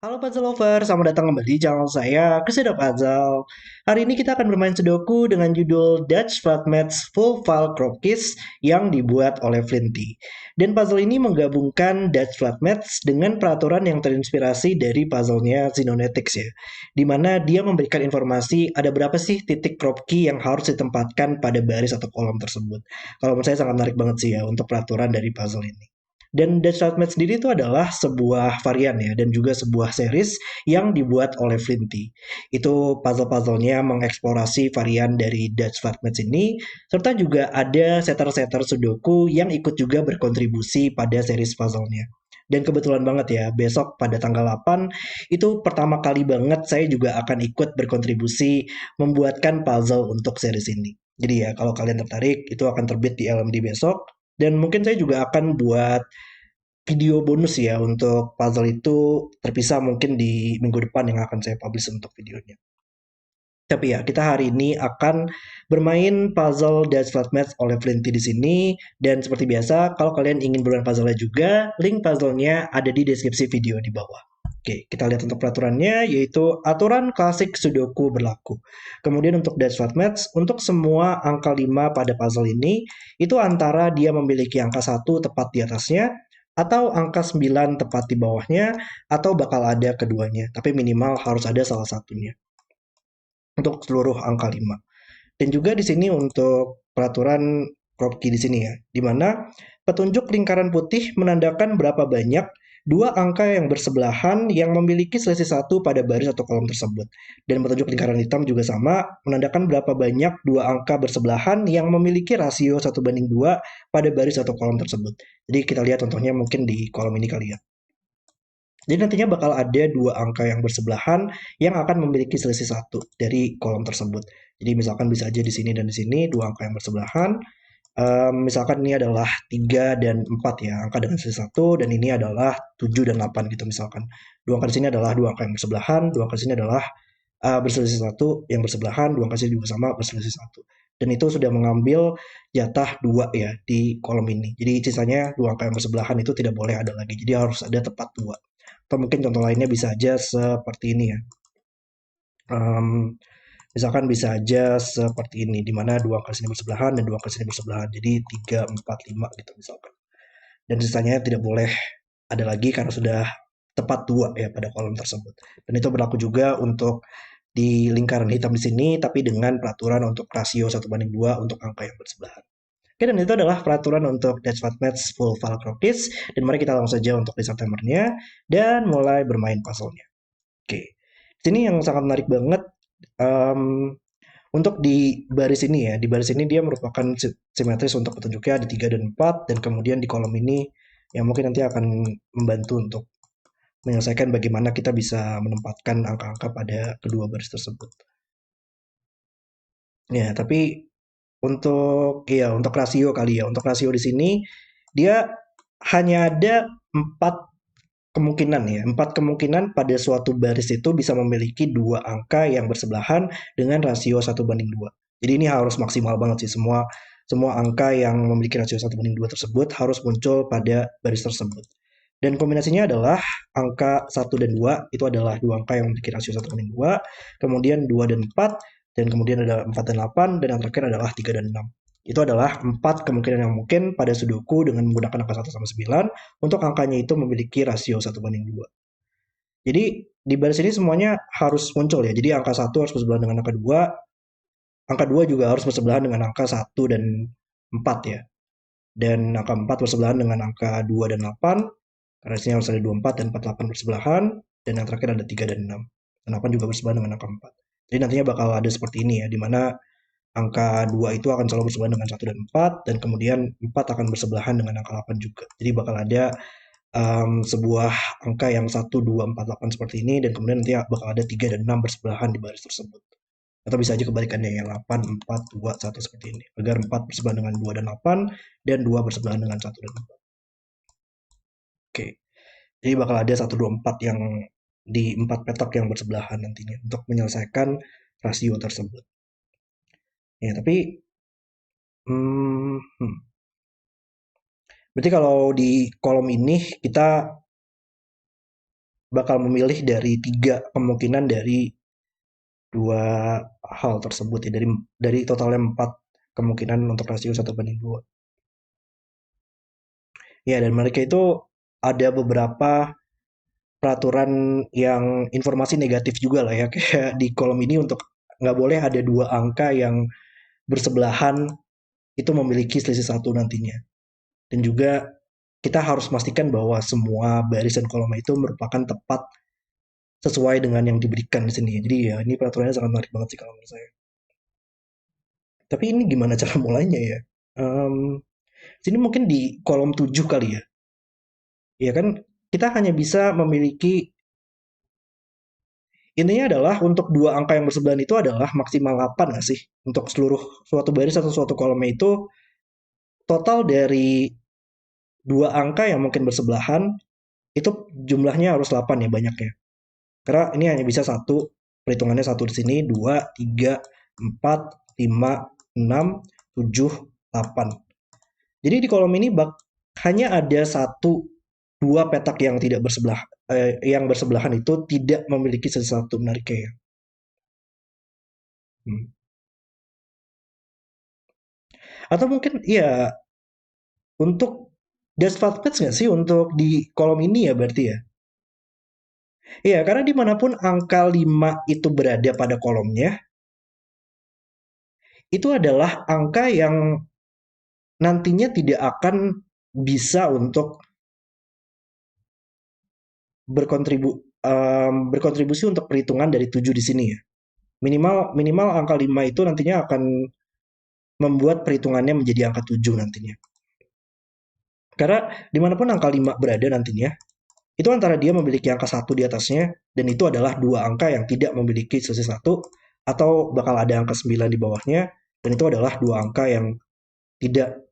Halo puzzle lover, selamat datang kembali di channel saya, Kesedo Puzzle. Hari ini kita akan bermain Sudoku dengan judul Dutch Flatmates Full File Krokis yang dibuat oleh Flinty. Dan puzzle ini menggabungkan Dutch Flatmates dengan peraturan yang terinspirasi dari puzzlenya Xenonetics ya. Dimana dia memberikan informasi ada berapa sih titik crop key yang harus ditempatkan pada baris atau kolom tersebut. Kalau menurut saya sangat menarik banget sih ya untuk peraturan dari puzzle ini. Dan Dutch Nightmare sendiri itu adalah sebuah varian ya dan juga sebuah series yang dibuat oleh Flinty. Itu puzzle-puzzlenya mengeksplorasi varian dari Dutch Nightmare ini serta juga ada setter-setter Sudoku yang ikut juga berkontribusi pada series puzzlenya. Dan kebetulan banget ya, besok pada tanggal 8 itu pertama kali banget saya juga akan ikut berkontribusi membuatkan puzzle untuk series ini. Jadi ya kalau kalian tertarik itu akan terbit di LMD besok dan mungkin saya juga akan buat video bonus ya untuk puzzle itu terpisah mungkin di minggu depan yang akan saya publish untuk videonya. Tapi ya, kita hari ini akan bermain puzzle Dutch Flatmates oleh Flinty di sini. Dan seperti biasa, kalau kalian ingin bermain puzzle-nya juga, link puzzle-nya ada di deskripsi video di bawah. Oke, kita lihat untuk peraturannya, yaitu aturan klasik Sudoku berlaku. Kemudian untuk Dutch Flatmates, untuk semua angka 5 pada puzzle ini, itu antara dia memiliki angka 1 tepat di atasnya, atau angka 9 tepat di bawahnya, atau bakal ada keduanya. Tapi minimal harus ada salah satunya untuk seluruh angka 5. Dan juga di sini untuk peraturan crop key di sini ya, di mana petunjuk lingkaran putih menandakan berapa banyak dua angka yang bersebelahan yang memiliki selisih satu pada baris atau kolom tersebut. Dan petunjuk lingkaran hitam juga sama, menandakan berapa banyak dua angka bersebelahan yang memiliki rasio 1:2 pada baris atau kolom tersebut. Jadi kita lihat contohnya mungkin di kolom ini kali ya. Jadi nantinya bakal ada dua angka yang bersebelahan yang akan memiliki selisih satu dari kolom tersebut. Jadi misalkan bisa aja di sini dan di sini dua angka yang bersebelahan. Misalkan ini adalah 3 dan 4 ya, angka dengan selisih satu dan ini adalah 7 dan 8 gitu misalkan. Dua angka di sini adalah dua angka yang bersebelahan, dua angka di sini adalah berselisih satu yang bersebelahan, dua angka di sini juga sama berselisih satu. Dan itu sudah mengambil jatah dua ya di kolom ini. Jadi sisanya dua angka yang bersebelahan itu tidak boleh ada lagi. Jadi harus ada tepat dua. Atau mungkin contoh lainnya bisa aja seperti ini ya. Em, Misalkan bisa aja seperti ini, di mana dua angka sini bersebelahan dan dua angka sini bersebelahan. Jadi 3, 4, 5 gitu misalkan. Dan sisanya tidak boleh ada lagi karena sudah tepat dua ya pada kolom tersebut. Dan itu berlaku juga untuk di lingkaran hitam di sini, tapi dengan peraturan untuk rasio 1:2 untuk angka yang bersebelahan. Oke, dan itu adalah peraturan untuk Dutch Match Full File Crokis. Dan mari kita langsung saja untuk di Septembernya dan mulai bermain puzzle-nya. Oke, sini yang sangat menarik banget em, untuk di baris ini ya. Di baris ini dia merupakan simetris untuk petunjuknya ada 3 dan 4 dan kemudian di kolom ini yang mungkin nanti akan membantu untuk menyelesaikan bagaimana kita bisa menempatkan angka-angka pada kedua baris tersebut. Ya, tapi untuk rasio kali ya. Untuk rasio di sini dia hanya ada 4 kemungkinan ya. 4 kemungkinan pada suatu baris itu bisa memiliki dua angka yang bersebelahan dengan rasio 1:2. Jadi ini harus maksimal banget sih semua semua angka yang memiliki rasio 1:2 tersebut harus muncul pada baris tersebut. Dan kombinasinya adalah angka 1 dan 2 itu adalah dua angka yang memiliki rasio 1:2, kemudian 2 dan 4, dan kemudian ada 4 dan 8, dan yang terakhir adalah 3 dan 6. Itu adalah 4 kemungkinan yang mungkin pada Sudoku dengan menggunakan angka 1 sampai 9 untuk angkanya itu memiliki rasio 1:2. Jadi di baris ini semuanya harus muncul ya. Jadi angka 1 harus bersebelahan dengan angka 2 juga harus bersebelahan dengan angka 1 dan 4 ya. Dan angka 4 bersebelahan dengan angka 2 dan 8, karena di sini harus ada 24 dan 48 bersebelahan, dan yang terakhir ada 3 dan 6. Dan 8 juga bersebelahan dengan angka 4. Jadi nantinya bakal ada seperti ini ya, di mana angka 2 itu akan selalu bersebelahan dengan 1 dan 4, dan kemudian 4 akan bersebelahan dengan angka 8 juga. Jadi bakal ada sebuah angka yang 1, 2, 4, 8 seperti ini, dan kemudian nanti bakal ada 3 dan 6 bersebelahan di baris tersebut. Atau bisa aja kebalikannya yang 8, 4, 2, 1 seperti ini. Agar 4 bersebelahan dengan 2 dan 8, dan 2 bersebelahan dengan 1 dan 4. Oke. Jadi bakal ada 1, 2, 4 yang di 4 petak yang bersebelahan nantinya untuk menyelesaikan rasio tersebut. Ya, tapi hmm, hmm. Berarti kalau di kolom ini kita bakal memilih dari 3 kemungkinan dari 2 hal tersebut ya, dari totalnya 4 kemungkinan untuk rasio 1/2. Ya, dan mereka itu ada beberapa peraturan yang informasi negatif juga lah ya, kayak di kolom ini untuk nggak boleh ada 2 angka yang bersebelahan itu memiliki selisih satu nantinya. Dan juga kita harus memastikan bahwa semua baris dan kolom itu merupakan tepat sesuai dengan yang diberikan di sini. Jadi ya ini peraturannya sangat menarik banget sih kalau menurut saya. Tapi ini gimana cara mulainya ya? Em, sini mungkin di kolom 7 kali ya. Ya kan kita hanya bisa memiliki intinya adalah untuk dua angka yang bersebelahan itu adalah maksimal 8 nggak sih? Untuk seluruh suatu baris atau suatu kolomnya itu total dari dua angka yang mungkin bersebelahan itu jumlahnya harus 8 ya banyaknya. Karena ini hanya bisa satu, perhitungannya satu di sini, dua, tiga, empat, lima, enam, tujuh, 8. Jadi di kolom ini hanya ada satu, dua petak yang tidak bersebelah, yang bersebelahan itu tidak memiliki sesuatu menariknya ya. Hmm. Atau mungkin ya untuk dash match nggak sih untuk di kolom ini ya berarti ya? Iya, karena dimanapun angka 5 itu berada pada kolomnya, itu adalah angka yang nantinya tidak akan bisa untuk berkontribusi untuk perhitungan dari 7 di sini ya. Minimal minimal angka 5 itu nantinya akan membuat perhitungannya menjadi angka 7 nantinya. Karena dimanapun angka 5 berada nantinya, itu antara dia memiliki angka satu di atasnya, dan itu adalah dua angka yang tidak memiliki selisih satu, atau bakal ada angka 9 di bawahnya, dan itu adalah dua angka yang tidak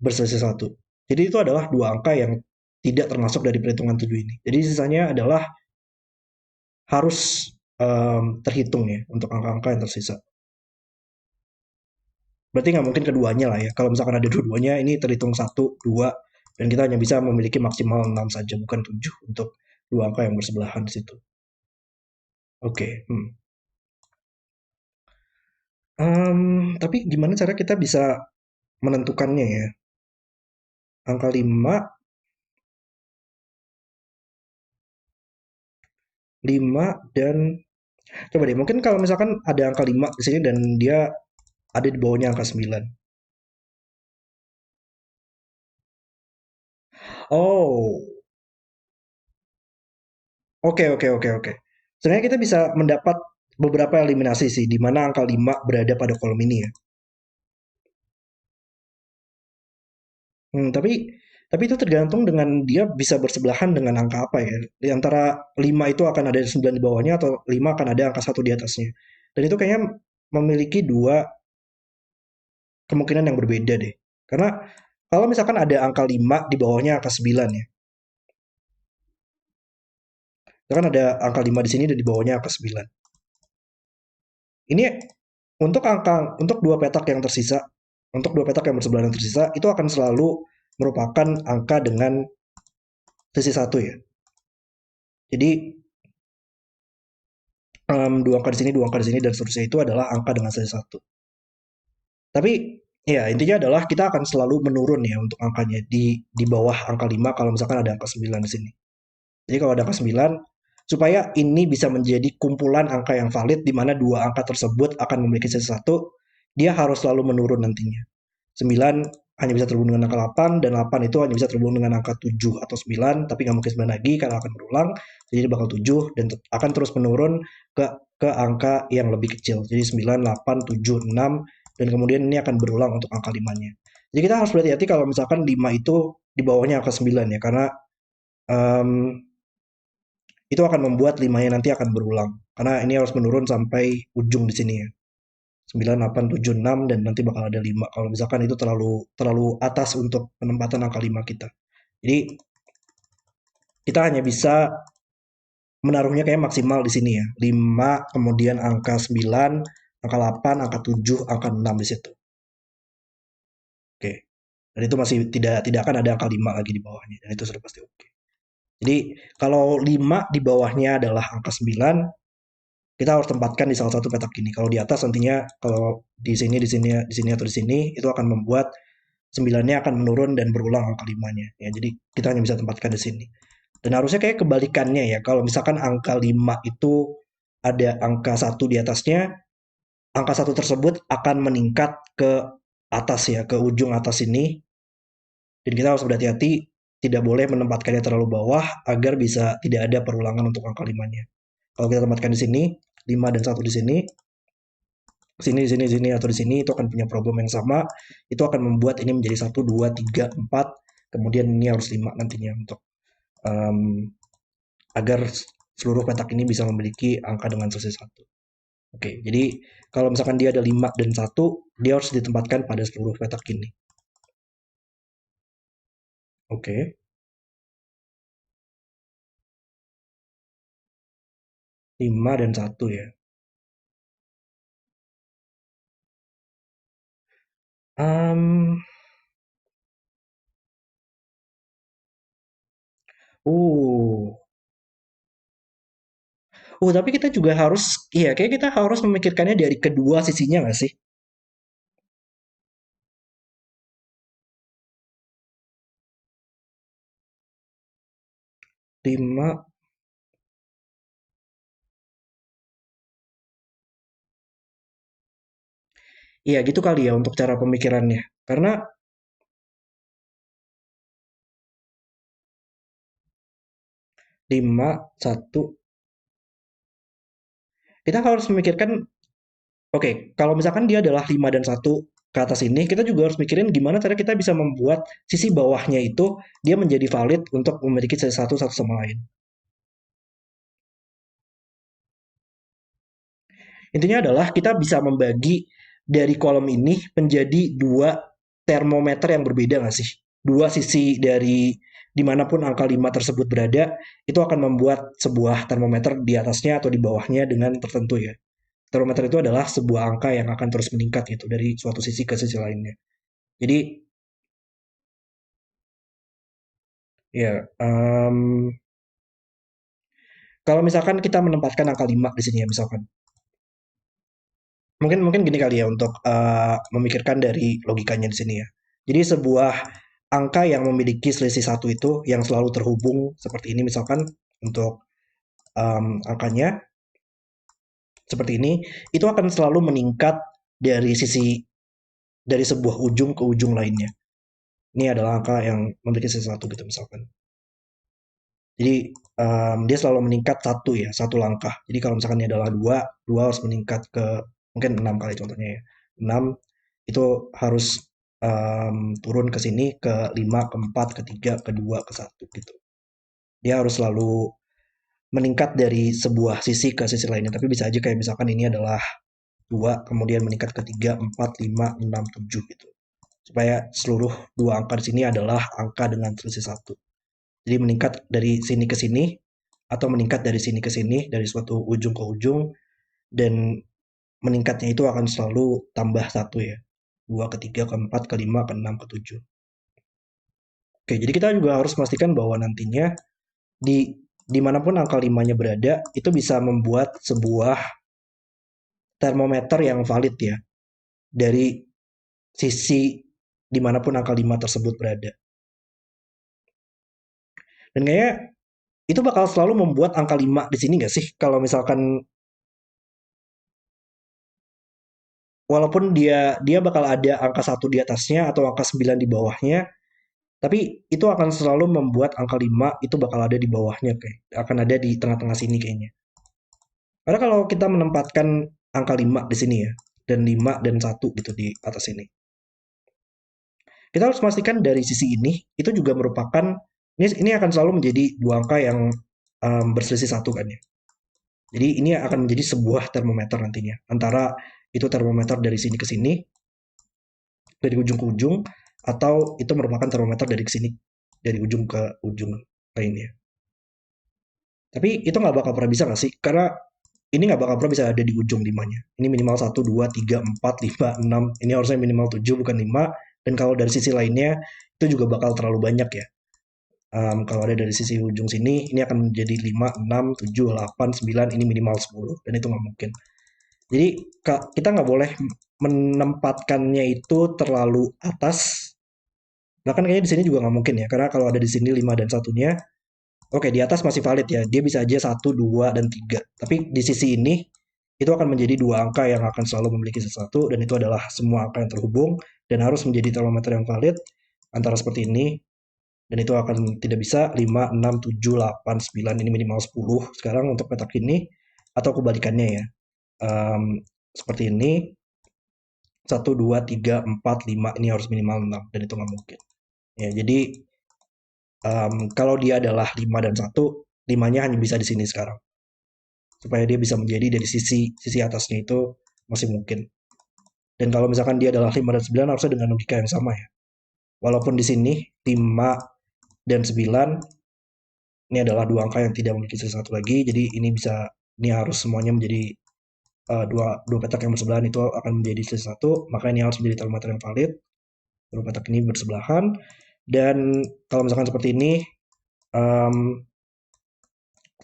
berselisih satu. Jadi itu adalah dua angka yang tidak termasuk dari perhitungan 7 ini. Jadi sisanya adalah harus terhitung ya untuk angka-angka yang tersisa. Berarti nggak mungkin keduanya lah ya. Kalau misalkan ada dua-duanya, ini terhitung satu, dua, dan kita hanya bisa memiliki maksimal 6 saja, bukan 7 untuk dua angka yang bersebelahan di situ. Oke. Tapi gimana cara kita bisa menentukannya ya? Angka 5, 5 dan coba deh, mungkin kalau misalkan ada angka 5 di sini dan dia ada di bawahnya angka 9. Oh, oke, oke, oke, oke. Sebenarnya kita bisa mendapat beberapa eliminasi sih, di mana angka 5 berada pada kolom ini ya. Tapi itu tergantung dengan dia bisa bersebelahan dengan angka apa ya. Di antara 5 itu akan ada 9 di bawahnya atau 5 akan ada angka satu di atasnya. Dan itu kayaknya memiliki dua kemungkinan yang berbeda deh. Karena kalau misalkan ada angka 5 di bawahnya angka 9 ya. Kan ada angka 5 di sini dan di bawahnya angka 9. Ini untuk dua petak yang tersisa, untuk dua petak yang bersebelahan tersisa itu akan selalu merupakan angka dengan sisi satu ya. Jadi dua angka di sini, dua angka di sini dan seterusnya itu adalah angka dengan sisi satu. Tapi ya intinya adalah kita akan selalu menurun ya untuk angkanya di bawah angka 5 kalau misalkan ada angka 9 di sini. Jadi kalau ada angka 9, supaya ini bisa menjadi kumpulan angka yang valid di mana dua angka tersebut akan memiliki sisi satu, dia harus selalu menurun nantinya. 9 hanya bisa terhubung dengan angka 8, dan 8 itu hanya bisa terhubung dengan angka 7 atau 9, tapi nggak mungkin 9 lagi karena akan berulang, jadi dia bakal 7 dan akan terus menurun ke angka yang lebih kecil. Jadi 9, 8, 7, 6, dan kemudian ini akan berulang untuk angka 5-nya. Jadi kita harus berhati-hati kalau misalkan 5 itu di bawahnya angka 9 ya, karena um, itu akan membuat 5-nya nanti akan berulang. Karena ini harus menurun sampai ujung di sini ya. 9, 8, 7, 6 dan nanti bakal ada 5 kalau misalkan itu terlalu terlalu atas untuk penempatan angka 5 kita. Jadi kita hanya bisa menaruhnya kayak maksimal di sini ya. 5, kemudian angka 9, angka 8, angka 7, angka 6 di situ. Oke. Dan itu masih tidak tidak akan ada angka 5 lagi di bawahnya dan itu sudah pasti oke. Jadi kalau 5 di bawahnya adalah angka 9, kita harus tempatkan di salah satu petak ini. Kalau di atas nantinya kalau di sini, di sini, di sini atau di sini itu akan membuat 9-nya akan menurun dan berulang angka 5-nya. Ya, jadi kita hanya bisa tempatkan di sini. Dan harusnya kayak kebalikannya ya. Kalau misalkan angka 5 itu ada angka 1 di atasnya, angka 1 tersebut akan meningkat ke atas ya, ke ujung atas ini. Dan kita harus berhati-hati tidak boleh menempatkannya terlalu bawah agar bisa tidak ada perulangan untuk angka 5-nya. Kalau kita tempatkan di sini, 5 dan 1 di sini, sini, sini, sini, atau di sini, itu akan punya problem yang sama. Itu akan membuat ini menjadi 1, 2, 3, 4. Kemudian ini harus 5 nantinya untuk um, agar seluruh petak ini bisa memiliki angka dengan selisih 1. Oke, jadi kalau misalkan dia ada 5 dan 1, dia harus ditempatkan pada seluruh petak ini. Oke, 5 dan 1 ya. Um, uh, tapi kita juga harus, iya, kayak kita harus memikirkannya dari kedua sisinya nggak sih? 5, iya gitu kali ya untuk cara pemikirannya. Karena 5, 1, kita harus memikirkan, oke, kalau misalkan dia adalah 5 dan 1 ke atas ini, kita juga harus mikirin gimana cara kita bisa membuat sisi bawahnya itu dia menjadi valid untuk memiliki satu sama lain. Intinya adalah kita bisa membagi dari kolom ini menjadi dua termometer yang berbeda nggak sih? Dua sisi dari dimanapun angka 5 tersebut berada, itu akan membuat sebuah termometer di atasnya atau di bawahnya dengan tertentu ya. Termometer itu adalah sebuah angka yang akan terus meningkat gitu dari suatu sisi ke sisi lainnya. Jadi ya, kalau misalkan kita menempatkan angka 5 di sini ya misalkan. Mungkin mungkin gini kali ya untuk memikirkan dari logikanya di sini ya. Jadi sebuah angka yang memiliki selisih satu itu yang selalu terhubung seperti ini misalkan untuk angkanya seperti ini, itu akan selalu meningkat dari sisi dari sebuah ujung ke ujung lainnya. Ini adalah angka yang memiliki selisih satu gitu misalkan. Jadi dia selalu meningkat satu ya, satu langkah. Jadi kalau misalkan ini adalah dua, dua harus meningkat ke mungkin 6 kali contohnya ya. 6 itu harus turun ke sini ke 5, ke 4, ke 3, ke 2, ke satu gitu. Dia harus selalu meningkat dari sebuah sisi ke sisi lainnya. Tapi bisa aja kayak misalkan ini adalah 2, kemudian meningkat ke 3, 4, 5, 6, 7 gitu. Supaya seluruh dua angka di sini adalah angka dengan selisih satu. Jadi meningkat dari sini ke sini atau meningkat dari sini ke sini dari suatu ujung ke ujung dan meningkatnya itu akan selalu tambah satu ya. Dua ke tiga, ke empat, ke lima, ke enam, ke tujuh. Oke, jadi kita juga harus memastikan bahwa nantinya di dimanapun angka limanya berada, itu bisa membuat sebuah termometer yang valid ya dari sisi dimanapun angka 5 tersebut berada. Dan kayaknya itu bakal selalu membuat angka 5 di sini nggak sih? Kalau misalkan walaupun dia dia bakal ada angka satu di atasnya atau angka 9 di bawahnya, tapi itu akan selalu membuat angka 5 itu bakal ada di bawahnya kayak. Akan ada di tengah-tengah sini kayaknya. Karena kalau kita menempatkan angka 5 di sini ya, dan 5 dan satu gitu di atas ini. Kita harus memastikan dari sisi ini itu juga merupakan ini akan selalu menjadi dua angka yang berselisih satu kan ya. Jadi ini akan menjadi sebuah termometer nantinya antara itu termometer dari sini ke sini, dari ujung ke ujung, atau itu merupakan termometer dari sini dari ujung ke ujung lainnya. Tapi itu nggak bakal pernah bisa nggak sih? Karena ini nggak bakal pernah bisa ada di ujung limanya. Ini minimal satu, 2, 3, 4, 5, 6. Ini harusnya minimal 7 bukan 5. Dan kalau dari sisi lainnya itu juga bakal terlalu banyak ya. Kalau ada dari sisi ujung sini, ini akan menjadi 5, 6, 7, 8, 9, ini minimal 10, dan itu nggak mungkin. Jadi kita nggak boleh menempatkannya itu terlalu atas. Bahkan kayaknya di sini juga nggak mungkin ya, karena kalau ada di sini 5 dan satunya, oke di atas masih valid ya, dia bisa aja 1, 2, dan 3. Tapi di sisi ini, itu akan menjadi dua angka yang akan selalu memiliki sesuatu, dan itu adalah semua angka yang terhubung, dan harus menjadi termometer yang valid, antara seperti ini, dan itu akan tidak bisa 5, 6, 7, 8, 9, ini minimal 10 sekarang untuk petak ini, atau kebalikannya ya. Seperti ini, 1, 2, 3, 4, 5, ini harus minimal 6, dan itu nggak mungkin. Ya, jadi kalau dia adalah 5 dan 1, 5-nya hanya bisa di sini sekarang. Supaya dia bisa menjadi dari sisi atasnya itu masih mungkin. Dan kalau misalkan dia adalah 5 dan 9, harusnya dengan logika yang sama ya. Walaupun di sini 5 dan 9 ini adalah dua angka yang tidak memiliki sesuatu lagi, jadi ini harus semuanya menjadi dua petak yang bersebelahan itu akan menjadi sesuatu, maka ini harus menjadi termometer yang valid. Dua petak ini bersebelahan, dan kalau misalkan seperti ini,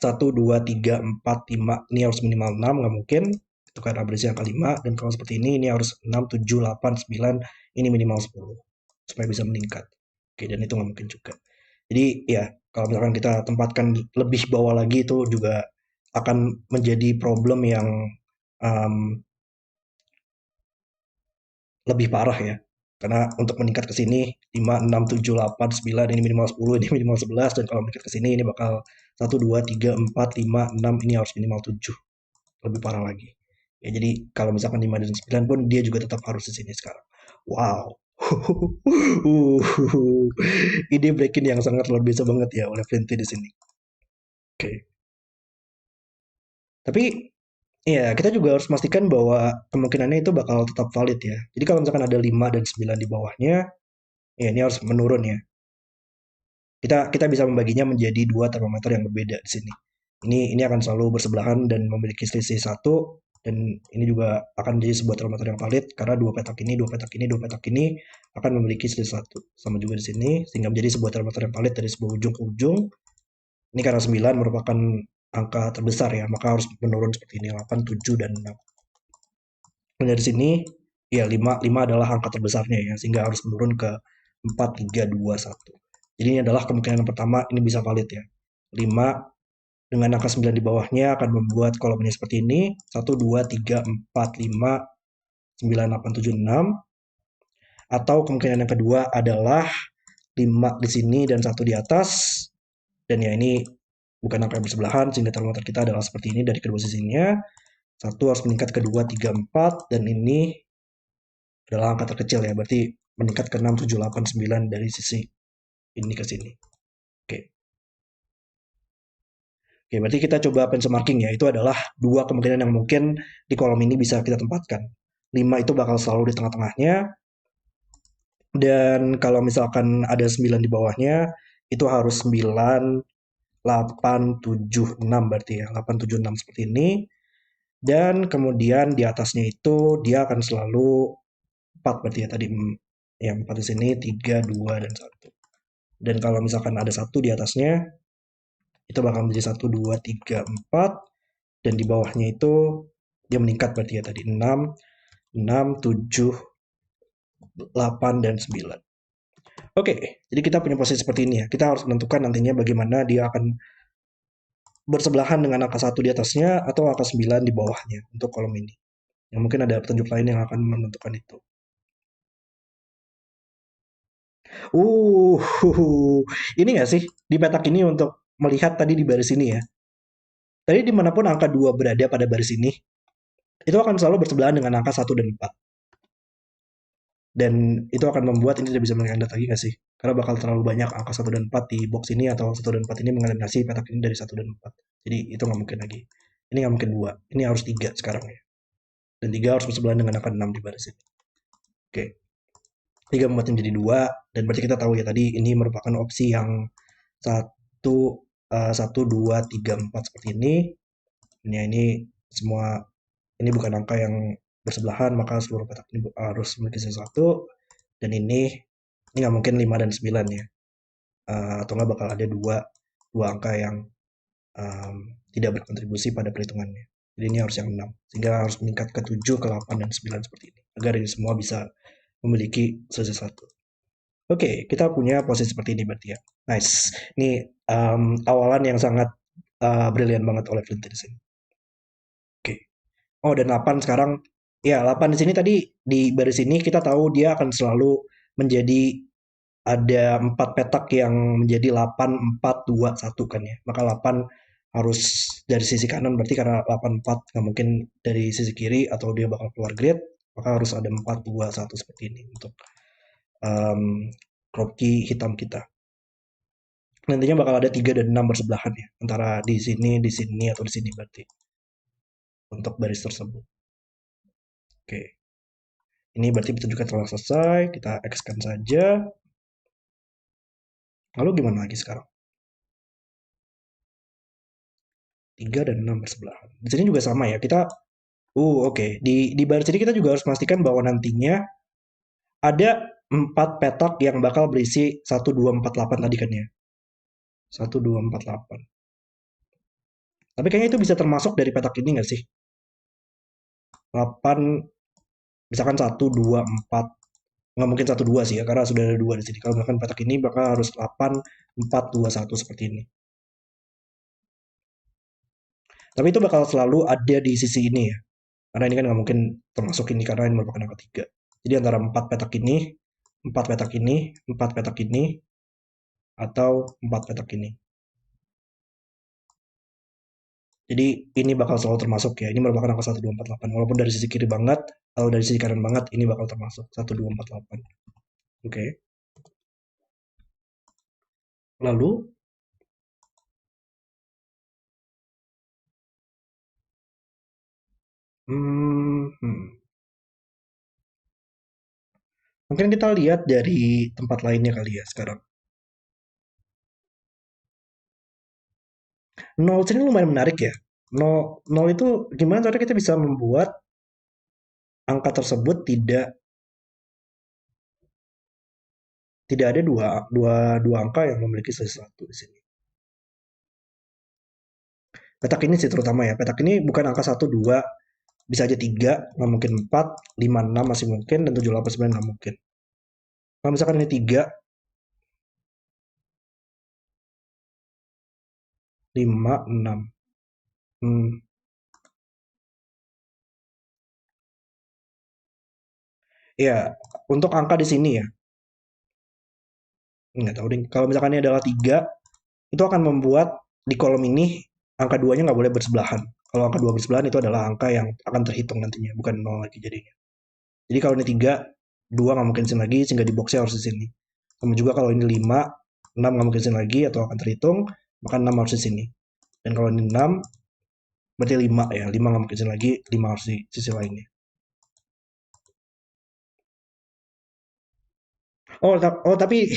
1, 2, 3, 4, 5, ini harus minimal 6, nggak mungkin, itu karena berisi angka 5, dan kalau seperti ini harus 6, 7, 8, 9, ini minimal 10, supaya bisa meningkat. Oke, dan itu nggak mungkin juga. Jadi ya, kalau misalkan kita tempatkan lebih bawah lagi, itu juga akan menjadi problem yang um, lebih parah ya. Karena untuk meningkat ke sini 5, 6, 7, 8, 9, ini minimal 10, ini minimal 11, dan kalau meningkat ke sini ini bakal 1, 2, 3, 4, 5, 6, ini harus minimal 7. Lebih parah lagi. Ya jadi kalau misalkan 5 dan 9 pun dia juga tetap harus di sini sekarang. Wow. Ini breaking yang sangat luar biasa banget ya oleh Flinty di sini. Oke. Tapi ya kita juga harus memastikan bahwa kemungkinannya itu bakal tetap valid ya. Jadi kalau misalkan ada 5 dan 9 di bawahnya, ya ini harus menurun ya. Kita bisa membaginya menjadi dua termometer yang berbeda di sini. Ini akan selalu bersebelahan dan memiliki selisih satu, dan ini juga akan menjadi sebuah termometer yang valid karena dua petak ini, dua petak ini, dua petak ini akan memiliki selisih satu. Sama juga di sini, sehingga menjadi sebuah termometer yang valid dari sebuah ujung ke ujung. Ini karena 9 merupakan angka terbesar ya, maka harus menurun seperti ini, 8, 7, dan 6. Dan dari sini, ya 5 adalah angka terbesarnya ya, sehingga harus menurun ke 4, 3, 2, 1. Jadi ini adalah kemungkinan yang pertama, ini bisa valid ya. 5 dengan angka 9 di bawahnya akan membuat kolom ini seperti ini. 1, 2, 3, 4, 5, 9, 8, 7, 6. Atau kemungkinan yang kedua adalah 5 di sini dan 1 di atas. Dan ya ini bukan angka yang bersebelahan, sehingga termometer kita adalah seperti ini dari kedua sisinya. 1 harus meningkat ke 2, 3, 4. Dan ini adalah angka terkecil ya, berarti meningkat ke 6, 7, 8, 9 dari sisi ini ke sini. Oke. Oke, berarti kita coba benchmarking ya. Itu adalah dua kemungkinan yang mungkin di kolom ini bisa kita tempatkan. 5 itu bakal selalu di tengah-tengahnya. Dan kalau misalkan ada 9 di bawahnya, itu harus 9, 8, 7, 6 berarti ya. 8, 7, 6 seperti ini. Dan kemudian di atasnya itu dia akan selalu 4 berarti ya tadi. Ya, 4 di sini, 3, 2, dan 1. Dan kalau misalkan ada 1 di atasnya, itu bakal menjadi 1, 2, 3, 4. Dan di bawahnya itu dia meningkat berarti ya tadi 6, 6, 7, 8, dan 9. Oke, jadi kita punya posisi seperti ini ya. Kita harus menentukan nantinya bagaimana dia akan bersebelahan dengan angka 1 di atasnya atau angka 9 di bawahnya untuk kolom ini. Yang mungkin ada petunjuk lain yang akan menentukan itu. Uh, ini nggak sih di petak ini untuk melihat tadi di baris ini ya. Tadi dimanapun angka 2 berada pada baris ini, itu akan selalu bersebelahan dengan angka 1 dan 4. Dan itu akan membuat ini tidak bisa mengandat lagi nggak sih? Karena bakal terlalu banyak angka 1 dan 4 di box ini, atau 1 dan 4 ini mengeliminasi petak ini dari 1 dan 4. Jadi itu nggak mungkin lagi. Ini nggak mungkin 2. Ini harus 3 sekarang ya. Dan 3 harus bersebelahan dengan angka 6 di baris ini. Oke. 3 membuat menjadi 2. Dan berarti kita tahu ya tadi ini merupakan opsi yang 1, 2, 3, 4 seperti ini. Ini semua, ini bukan angka yang bersebelahan, maka seluruh petak ini harus memiliki sesuatu. Dan ini nggak mungkin 5 dan 9 ya. atau nggak bakal ada dua angka yang tidak berkontribusi pada perhitungannya. Jadi ini harus yang 6. Sehingga harus meningkat ke 7, ke 8, dan 9 seperti ini. Agar ini semua bisa memiliki selisih 1. Oke, kita punya posisi seperti ini berarti ya. Nice. Ini awalan yang sangat brilian banget oleh Flint di sini. Oke. Oh, dan 8 sekarang. Ya, 8 di sini tadi di baris ini kita tahu dia akan selalu menjadi ada 4 petak yang menjadi 8, 4, 2, 1 kan ya. Maka 8 harus dari sisi kanan berarti karena 8, 4 nggak mungkin dari sisi kiri atau dia bakal keluar grid. Maka harus ada 4, 2, 1 seperti ini untuk crop key hitam kita. Nantinya bakal ada 3 dan 6 bersebelahan ya. Antara di sini, atau di sini berarti. Untuk baris tersebut. Oke. Ini berarti pertunjukan telah selesai. Kita X-kan saja. Lalu gimana lagi sekarang? 3 dan 6 bersebelahan. Di sini juga sama ya. Kita oke. Di baris ini kita juga harus memastikan bahwa nantinya ada 4 petak yang bakal berisi 1, 2, 4, 8 tadi kan ya. 1, 2, 4, 8. Tapi kayaknya itu bisa termasuk dari petak ini nggak sih? 8, misalkan 1, 2, 4. Nggak mungkin 1, 2 sih ya, karena sudah ada 2 di sini. Kalau misalkan petak ini bakal harus 8, 4, 2, 1 seperti ini. Tapi itu bakal selalu ada di sisi ini ya. Karena ini kan nggak mungkin termasuk ini karena ini merupakan angka 3. Jadi antara 4 petak ini, 4 petak ini, 4 petak ini, atau 4 petak ini. Jadi ini bakal selalu termasuk ya. Ini merupakan angka 1, 2, 4, 8. Walaupun dari sisi kiri banget, atau dari sisi kanan banget, ini bakal termasuk 1, 2, 4, 8. Oke. Lalu, mungkin kita lihat dari tempat lainnya kali ya sekarang. 0 sini lumayan menarik ya. 0 itu gimana caranya kita bisa membuat angka tersebut tidak ada dua angka yang memiliki sesuatu di sini. Petak ini sih terutama ya. Petak ini bukan angka 1, 2, bisa aja 3, nggak mungkin 4, 5, 6 masih mungkin, dan 7, 8, 9 nggak mungkin. Kalau misalkan ini 3, 5, 6. Ya, untuk angka di sini ya. Nggak tahu deh. Kalau misalkan ini adalah 3, itu akan membuat di kolom ini angka 2-nya nggak boleh bersebelahan. Kalau angka 2 bersebelahan itu adalah angka yang akan terhitung nantinya, bukan 0 lagi jadinya. Jadi kalau ini 3, 2 nggak mungkin sini lagi, sehingga di boxnya harus di sini. Kemudian juga kalau ini 5, 6 nggak mungkin sini lagi atau akan terhitung, maka 6 harus di sini. Dan kalau ini 6, berarti 5 ya. 5 nggak mungkin sini lagi, 5 harus di sisi lainnya. Tapi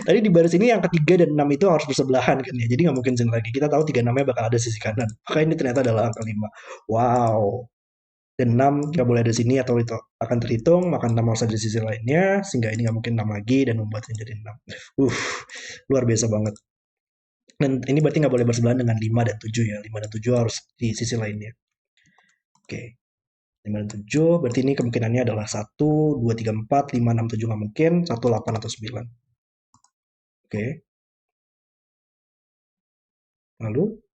tadi di baris ini yang ketiga dan 6 itu harus bersebelahan kan ya. Jadi nggak mungkin sini lagi. Kita tahu 3 6-nya bakal ada sisi kanan. Maka ini ternyata adalah angka 5. Wow. Dan 6 nggak boleh ada sini atau itu akan terhitung, maka 6 harus ada di sisi lainnya, sehingga ini nggak mungkin 6 lagi dan membuatnya jadi 6. Luar biasa banget. Dan ini berarti nggak boleh bersebelahan dengan 5 dan 7 ya. 5 dan 7 harus di sisi lainnya. Oke. 5 dan 7, berarti ini kemungkinannya adalah 1, 2, 3, 4, 5, 6, 7 nggak mungkin, 1, 8, atau 9. Oke. Lalu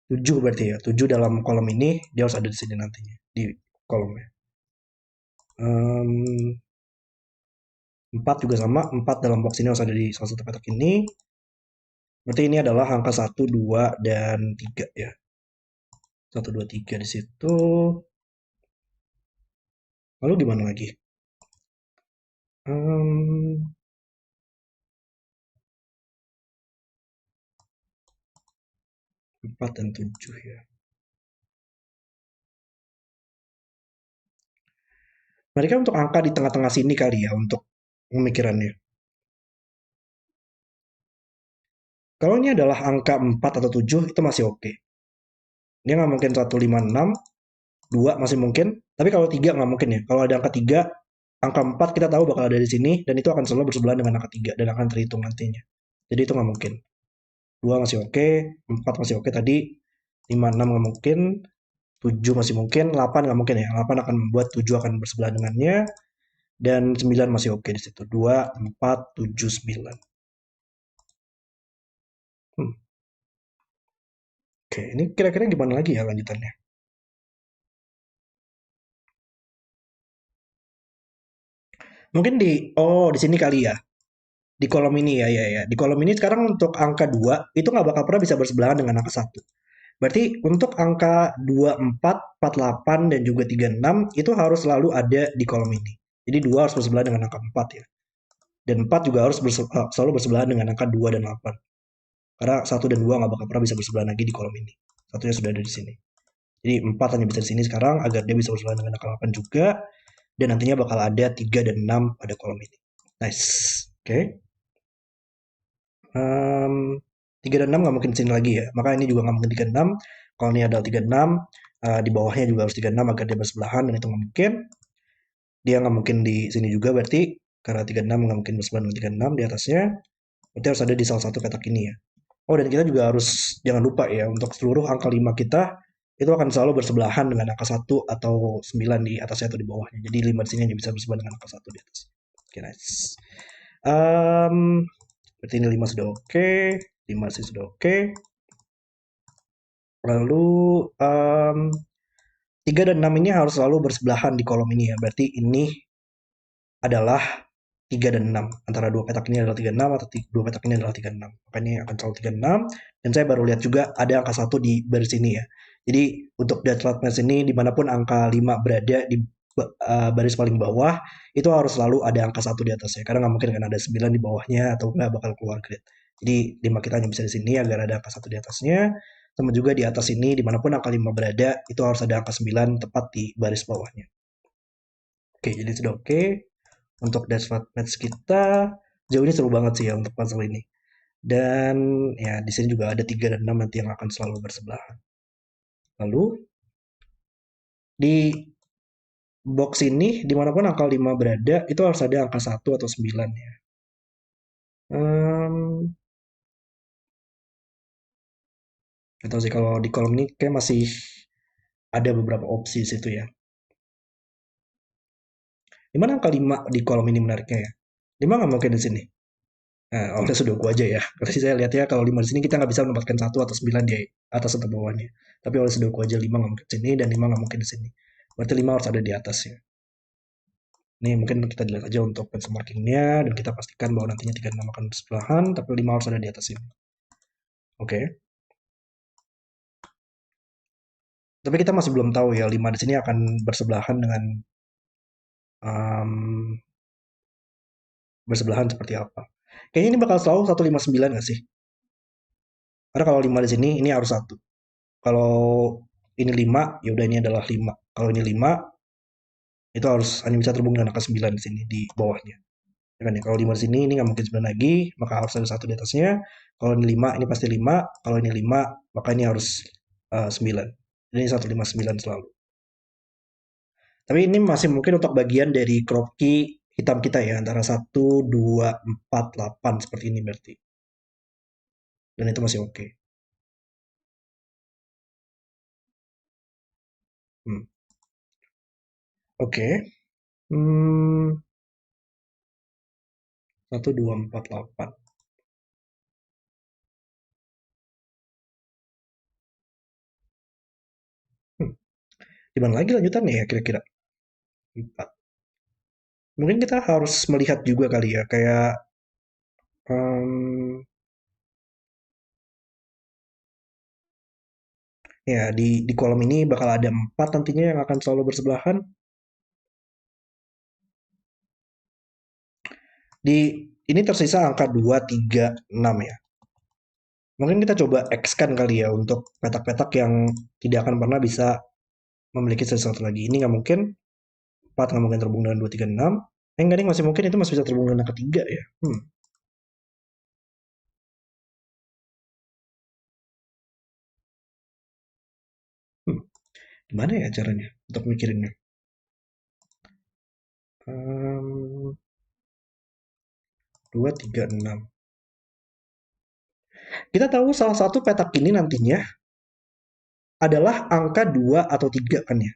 7 berarti ya. 7 dalam kolom ini, dia harus ada di sini nantinya. Di kolomnya. 4 juga sama. 4 dalam box ini harus ada di salah satu petak ini. Berarti ini adalah angka 1, 2, dan 3 ya. 1, 2, 3 di situ. Lalu gimana lagi? 4 dan 7 ya. Mereka untuk angka di tengah-tengah sini kali ya untuk pemikirannya. Kalau ini adalah angka 4 atau 7 itu masih oke. Dia nggak mungkin 1, 5, 6, 2 masih mungkin. Tapi kalau 3 nggak mungkin ya. Kalau ada angka 3 Angka 4 kita tahu bakal ada di sini, dan itu akan selalu bersebelahan dengan angka 3, dan akan terhitung nantinya. Jadi itu nggak mungkin. 2 masih oke, 4 masih oke tadi, 5, 6 nggak mungkin, 7 masih mungkin, 8 nggak mungkin ya. 8 akan membuat 7 akan bersebelahan dengannya, dan 9 masih oke di situ. 2, 4, 7, 9. Hmm, oke, ini kira-kira gimana lagi ya lanjutannya? Mungkin di sini kali ya. Di kolom ini ya, ya, ya. Di kolom ini sekarang untuk angka 2 itu nggak bakal pernah bisa bersebelahan dengan angka 1. Berarti untuk angka 24, 48, dan juga 36 itu harus selalu ada di kolom ini. Jadi 2 harus bersebelahan dengan angka 4 ya. Dan 4 juga harus selalu bersebelahan dengan angka 2 dan 8. Karena 1 dan 2 nggak bakal pernah bisa bersebelahan lagi di kolom ini. Satunya sudah ada di sini. Jadi 4 hanya bisa di sini sekarang agar dia bisa bersebelahan dengan angka 8 juga. Dan nantinya bakal ada 3 dan 6 pada kolom ini. Nice. Oke. Okay. 3 dan 6 nggak mungkin di sini lagi ya. Maka ini juga nggak mungkin 3 dan 6. Kalau ini adalah 3 dan 6, di bawahnya juga harus 3 dan 6 agar dia bersebelahan, dan itu nggak mungkin. Dia nggak mungkin di sini juga berarti, karena 3 dan 6 nggak mungkin bersebelahan dengan 3 dan 6 di atasnya. Berarti harus ada di salah satu petak ini ya. Oh, dan kita juga harus jangan lupa ya, untuk seluruh angka 5 kita itu akan selalu bersebelahan dengan angka 1 atau 9 di atasnya atau di bawahnya. Jadi 5 di sini hanya bisa bersebelahan dengan angka 1 di atas. Oke, nice. Um, Berarti ini 5 sudah oke, 5 sih sudah oke. Lalu 3 dan 6 ini harus selalu bersebelahan di kolom ini ya. Berarti ini adalah 3 dan 6. Antara dua petak ini adalah 3 dan 6, atau dua petak ini adalah 3 dan 6. Maka ini akan selalu 3 dan 6. Dan saya baru lihat juga ada angka 1 di baris ini ya. Jadi untuk Dutch Math ini dimanapun angka 5 berada di baris paling bawah, itu harus selalu ada angka 1 di atasnya. Karena nggak mungkin kan ada 9 di bawahnya atau nggak bakal keluar grade. Jadi 5 kita hanya bisa di sini agar ada angka 1 di atasnya. Sama juga di atas ini, dimanapun angka 5 berada, itu harus ada angka 9 tepat di baris bawahnya. Oke, jadi sudah oke. Untuk dashboard match kita, jauh ini seru banget sih ya untuk puzzle ini. Dan ya di sini juga ada 3 dan 6 nanti yang akan selalu bersebelahan. Lalu di box ini, dimanapun angka 5 berada, itu harus ada angka 1 atau 9 ya. Hmm, Atau sih kalau di kolom ini kayak masih ada beberapa opsi situ ya. Dimana angka 5 di kolom ini menariknya ya? 5 nggak mungkin di sini. Nah, oleh sudoku aja ya. Kalau saya lihat ya, kalau 5 di sini kita nggak bisa menempatkan 1 atau 9 di atas atau bawahnya. Tapi oleh sudoku aja 5 nggak mungkin di sini, dan 5 nggak mungkin di sini. Berarti 5 harus ada di atas ya. Ini mungkin kita dilihat aja untuk benchmarkingnya, dan kita pastikan bahwa nantinya 3 dan 6 akan bersebelahan, tapi 5 harus ada di atas ini. Oke. Tapi kita masih belum tahu ya 5 di sini akan bersebelahan dengan um, bersebelahan seperti apa. Kayaknya ini bakal selalu 159 nggak sih? Karena kalau 5 di sini, ini harus 1. Kalau ini 5, ya udah ini adalah 5. Kalau ini 5, itu harus hanya bisa terhubung dengan angka 9 di sini di bawahnya. Ya kan ya? Kalau 5 di sini, ini nggak mungkin 9 lagi, maka harus ada 1 di atasnya. Kalau ini 5, ini pasti 5. Kalau ini 5, maka ini harus 9. Ini 159 selalu. Tapi ini masih mungkin untuk bagian dari crop key hitam kita ya, antara 1, 2, 4, 8 seperti ini berarti. Dan itu masih oke. Hmm. Oke. Hmm, 1, 2, 4, 8. Hmm. Gimana lagi lanjutannya ya kira-kira? 4. Mungkin kita harus melihat juga kali ya, kayak em, ya di kolom ini bakal ada 4 nantinya yang akan selalu bersebelahan. Di ini tersisa angka 2, 3, 6 ya. Mungkin kita coba X kan kali ya untuk petak-petak yang tidak akan pernah bisa memiliki sesuatu lagi. Ini nggak mungkin, 4 nggak mungkin terhubung dengan 2, 3, 6. Enggak nih, masih mungkin itu masih bisa terhubung dengan angka 3 ya. Hmm. Gimana ya caranya untuk mikirinnya? Um, 2, 3, 6. Kita tahu salah satu petak ini nantinya adalah angka 2 atau 3 kan ya?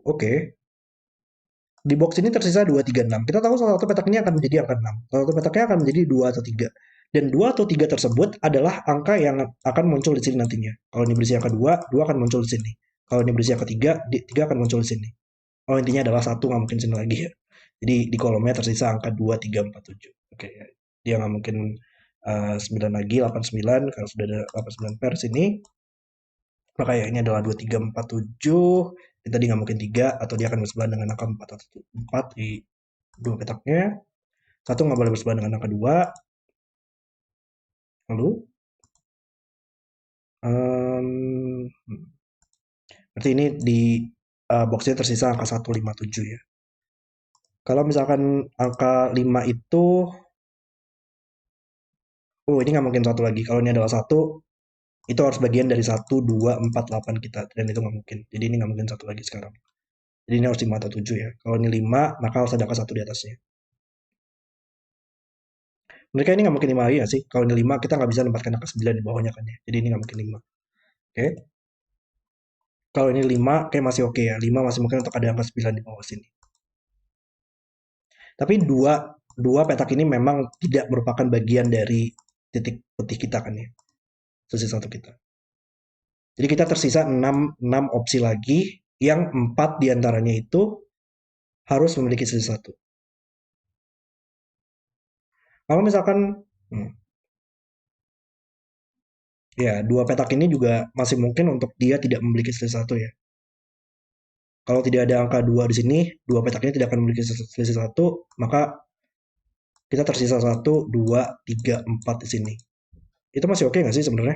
Oke. Di box ini tersisa 2, 3, 6. Kita tahu salah satu petak ini akan menjadi angka 6. Salah satu petaknya akan menjadi 2 atau 3. Dan 2 atau 3 tersebut adalah angka yang akan muncul di sini nantinya. Kalau ini berisi angka 2, 2 akan muncul di sini. Kalau ini berisi angka 3, 3 akan muncul di sini. Oh, intinya adalah 1 nggak mungkin sini lagi ya. Jadi di kolomnya tersisa angka 2, 3, 4, 7. Oke, ya. Dia nggak mungkin 9 lagi, 8, 9. Kalau sudah ada 8, 9 per sini, maka ya ini adalah 2, 3, 4, 7. Ini tadi nggak mungkin 3, atau dia akan bersebelahan dengan angka 4 atau 4 di dua petaknya. Satu nggak boleh bersebelahan dengan angka 2. Lalu, um, berarti ini di boxnya tersisa angka 157 ya. Kalau misalkan angka 5 itu, ini nggak mungkin satu lagi. Kalau ini adalah satu, itu harus bagian dari 1, 2, 4, 8 kita. Dan itu nggak mungkin. Jadi ini nggak mungkin satu lagi sekarang. Jadi ini harus 5 atau 7 ya. Kalau ini 5, maka harus ada angka 1 di atasnya. Mereka ini nggak mungkin 5 lagi ya sih. Kalau ini 5, kita nggak bisa nempatkan angka 9 di bawahnya kan ya. Jadi ini nggak mungkin 5. Oke. Kalau ini 5, kayak masih oke ya. 5 masih mungkin untuk ada angka 9 di bawah sini. Tapi dua petak ini memang tidak merupakan bagian dari titik putih kita kan ya. Sisi satu kita. Jadi kita tersisa 6 opsi lagi yang 4 diantaranya itu harus memiliki sisi satu. Kalau misalkan ya dua petak ini juga masih mungkin untuk dia tidak memiliki sisi satu ya. Kalau tidak ada angka 2 di sini, dua petak ini tidak akan memiliki sisi satu, maka kita tersisa 1, 2, 3, 4 di sini. Itu masih oke nggak sih sebenarnya?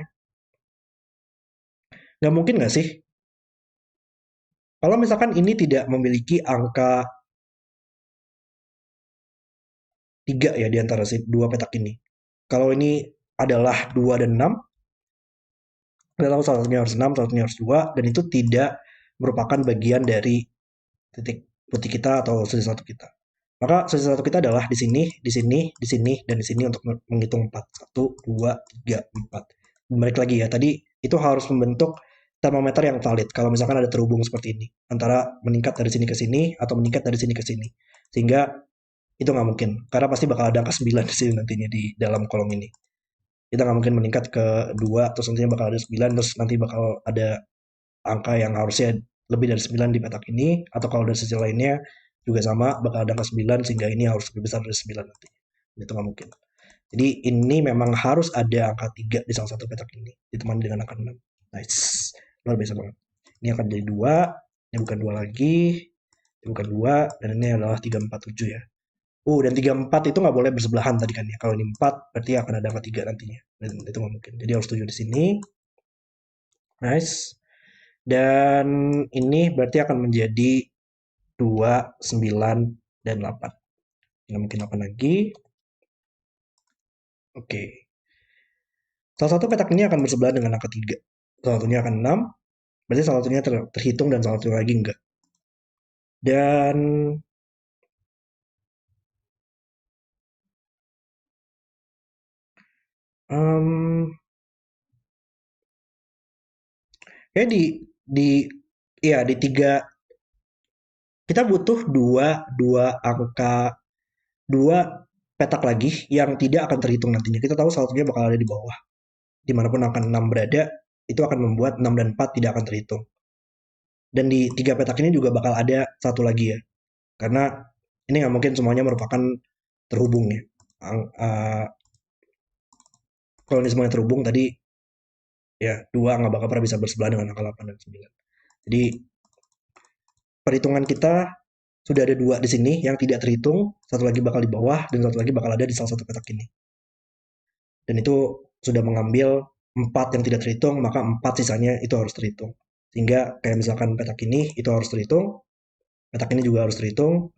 Nggak mungkin nggak sih? Kalau misalkan ini tidak memiliki angka 3 ya di antara dua petak ini. Kalau ini adalah 2 dan 6, kita tahu salah satunya harus 6, salah satunya harus 2, dan itu tidak merupakan bagian dari titik putih kita atau sisi satu kita. Maka sisi satu kita adalah di sini, di sini, di sini, dan di sini untuk menghitung 4. 1, 2, 3, 4. Balik lagi ya, tadi itu harus membentuk termometer yang valid kalau misalkan ada terhubung seperti ini. Antara meningkat dari sini ke sini atau meningkat dari sini ke sini. Sehingga itu nggak mungkin. Karena pasti bakal ada angka 9 di sini nantinya di dalam kolom ini. Kita nggak mungkin meningkat ke 2, terus nantinya bakal ada 9, terus nanti bakal ada angka yang harusnya lebih dari 9 di petak ini, atau kalau dari sisi lainnya juga sama, bakal ada angka 9 sehingga ini harus lebih besar dari 9 nanti. Itu nggak mungkin. Jadi ini memang harus ada angka 3 di salah satu petak ini, ditemani dengan angka 6. Nice. Luar biasa banget. Ini akan jadi 2, ini bukan 2 lagi, ini bukan 2, dan ini adalah 3, 4, 7 ya. Dan 3, 4 itu nggak boleh bersebelahan tadi kan ya. Kalau ini 4, berarti akan ada angka 3 nantinya. Dan itu nggak mungkin. Jadi harus 7 di sini. Nice. Dan ini berarti akan menjadi 2, 9, dan 8. Nggak mungkin 8 lagi. Oke. Salah satu petak ini akan bersebelahan dengan angka 3. Salah satunya akan 6. Berarti salah satunya terhitung dan salah satunya lagi enggak. Dan um, kayak di ya di tiga kita butuh dua angka, dua petak lagi yang tidak akan terhitung nantinya. Kita tahu salah satunya bakal ada di bawah. Dimanapun angka 6 berada, itu akan membuat 6 dan 4 tidak akan terhitung. Dan di tiga petak ini juga bakal ada satu lagi ya. Karena ini nggak mungkin semuanya merupakan terhubung ya. Kalau ini semuanya terhubung tadi, ya 2 nggak bakal pernah bisa bersebelahan dengan angka 8 dan 9. Jadi perhitungan kita sudah ada 2 di sini yang tidak terhitung, satu lagi bakal di bawah, dan satu lagi bakal ada di salah satu petak ini. Dan itu sudah mengambil 4 yang tidak terhitung, maka 4 sisanya itu harus terhitung. Sehingga kayak misalkan petak ini itu harus terhitung, petak ini juga harus terhitung,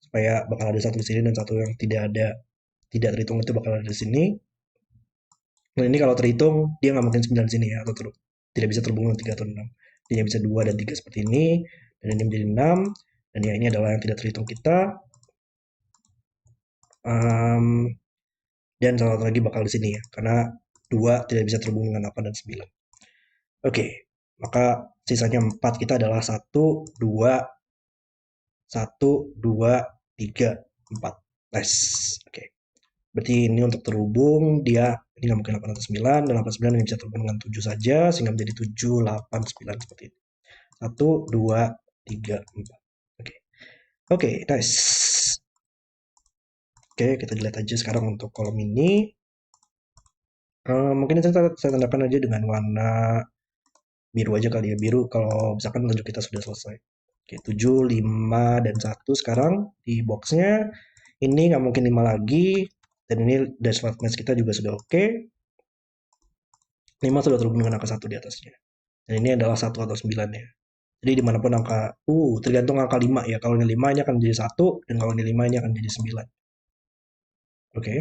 supaya bakal ada satu di sini dan satu yang tidak terhitung itu bakal ada di sini. Dan ini kalau terhitung, dia nggak mungkin 9 di sini ya, atau tidak bisa terhubung dengan 3 atau 6. Ini bisa 2 dan 3 seperti ini. Dan ini menjadi 6. Dan ya ini adalah yang tidak terhitung kita. Dan satu lagi bakal di sini ya. Karena 2 tidak bisa terhubung dengan 8 dan 9. Oke. Maka sisanya 4 kita adalah 1, 2, 1, 2, 3, 4. Nice. Oke. Berarti ini untuk terhubung, dia ini nggak mungkin 8 atau 9, dan 8, 9 ini bisa terhubung dengan 7 saja, sehingga menjadi 7, 8, 9 seperti ini. 1, 2, 3, 4. Oke. Oke, nice. Oke, kita lihat aja sekarang untuk kolom ini. Mungkin saya tandakan aja dengan warna biru aja kali ya. Biru kalau misalkan petunjuk kita sudah selesai. Oke, 7, 5, dan 1 sekarang di boxnya. Ini nggak mungkin 5 lagi. Dan ini dashboard match kita juga sudah oke. 5 sudah terhubung dengan angka 1 di atasnya. Dan ini adalah 1 atau 9 ya. Jadi dimanapun angka, tergantung angka 5 ya. Kalau ini 5 ini akan menjadi 1, dan kalau ini 5 ini akan menjadi 9. Oke.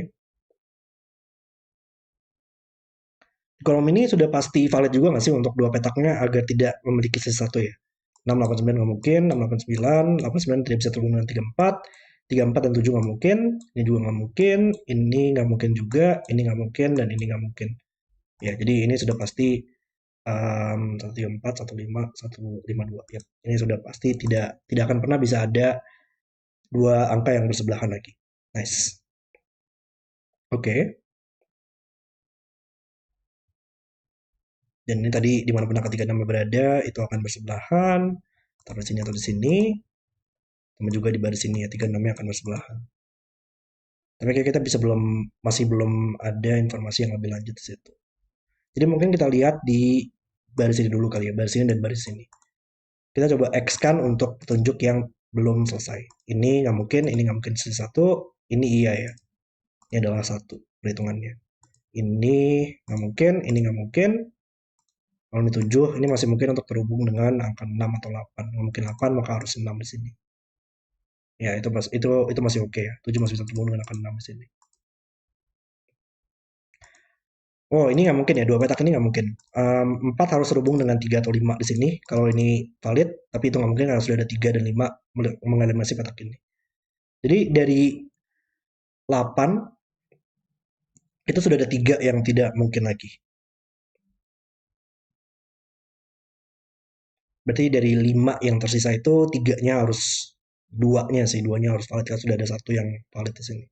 Di kolom ini sudah pasti valid juga nggak sih untuk dua petaknya agar tidak memiliki sisa 1 ya? 6, 8, 9 nggak mungkin, 6, 8, 9, 8, 9 tidak bisa terhubung dengan 3, 4, 3, 4 dan 7 nggak mungkin, ini juga nggak mungkin, ini nggak mungkin juga, ini nggak mungkin, dan ini nggak mungkin. Ya, jadi ini sudah pasti 134, 15, 152. Ya, ini sudah pasti tidak akan pernah bisa ada dua angka yang bersebelahan lagi. Nice. Oke. Dan ini tadi dimanapun angka 36 berada, itu akan bersebelahan. Taruh di sini atau di sini. Sama juga di baris ini ya, 36-nya akan bersebelahan. Tapi kayak kita masih belum ada informasi yang lebih lanjut di situ. Jadi mungkin kita lihat di baris ini dulu kali ya, baris ini dan baris ini. Kita coba X-kan untuk petunjuk yang belum selesai. Ini nggak mungkin, ini nggak mungkin satu, ini iya ya. Ini adalah 1 perhitungannya. Ini nggak mungkin, ini nggak mungkin. Kalau ini 7, ini masih mungkin untuk terhubung dengan angka 6 atau 8. Nggak mungkin 8, maka harus 6 di sini. Ya, itu masih oke ya. 7 masih bisa terhubung dengan angka 6 di sini. Oh, ini nggak mungkin ya. Dua petak ini nggak mungkin. 4 harus terhubung dengan 3 atau 5 di sini. Kalau ini valid, tapi itu nggak mungkin karena sudah ada 3 dan 5 mengeliminasi petak ini. Jadi dari 8, itu sudah ada 3 yang tidak mungkin lagi. Berarti dari 5 yang tersisa itu 3-nya harus, 2-nya harus valid. Kan sudah ada 1 yang valid di sini.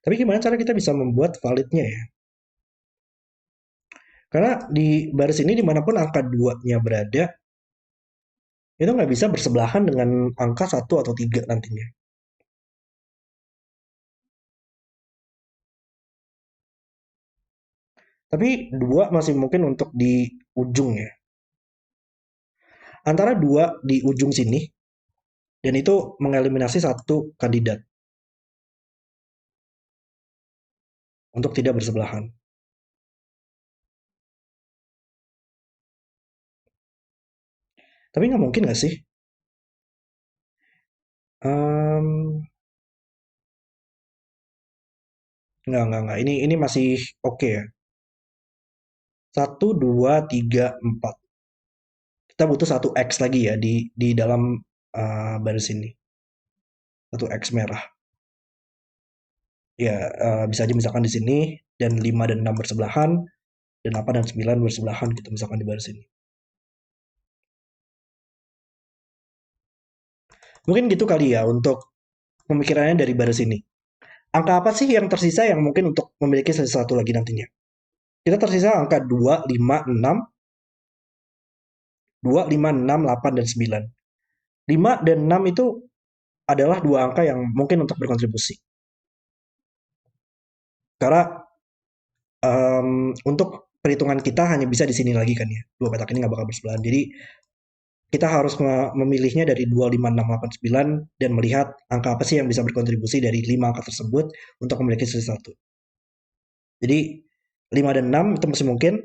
Tapi gimana cara kita bisa membuat validnya ya? Karena di baris ini dimanapun angka 2-nya berada, itu nggak bisa bersebelahan dengan angka 1 atau 3 nantinya. Tapi 2 masih mungkin untuk di ujung ya. Antara 2 di ujung sini, dan itu mengeliminasi satu kandidat untuk tidak bersebelahan. Tapi nggak mungkin nggak sih? Um, nggak. Ini masih oke ya. 1, 2, 3, 4. Kita butuh 1 X lagi ya di dalam baris ini. 1 X merah. Ya, bisa aja misalkan di sini, dan 5 dan 6 bersebelahan, dan 8 dan 9 bersebelahan gitu misalkan di baris ini. Mungkin gitu kali ya untuk pemikirannya dari baris ini. Angka apa sih yang tersisa yang mungkin untuk memiliki sesuatu lagi nantinya? Kita tersisa angka 2, 5, 6, 2, 5, 6, 8, dan 9. 5 dan 6 itu adalah dua angka yang mungkin untuk berkontribusi. Karena untuk perhitungan kita hanya bisa di sini lagi kan ya. Dua petak ini nggak bakal bersebelahan. Jadi kita harus memilihnya dari 2, 5, 6, 8, 9 dan melihat angka apa sih yang bisa berkontribusi dari 5 angka tersebut untuk memiliki sesuatu. Jadi 5 dan 6 itu masih mungkin,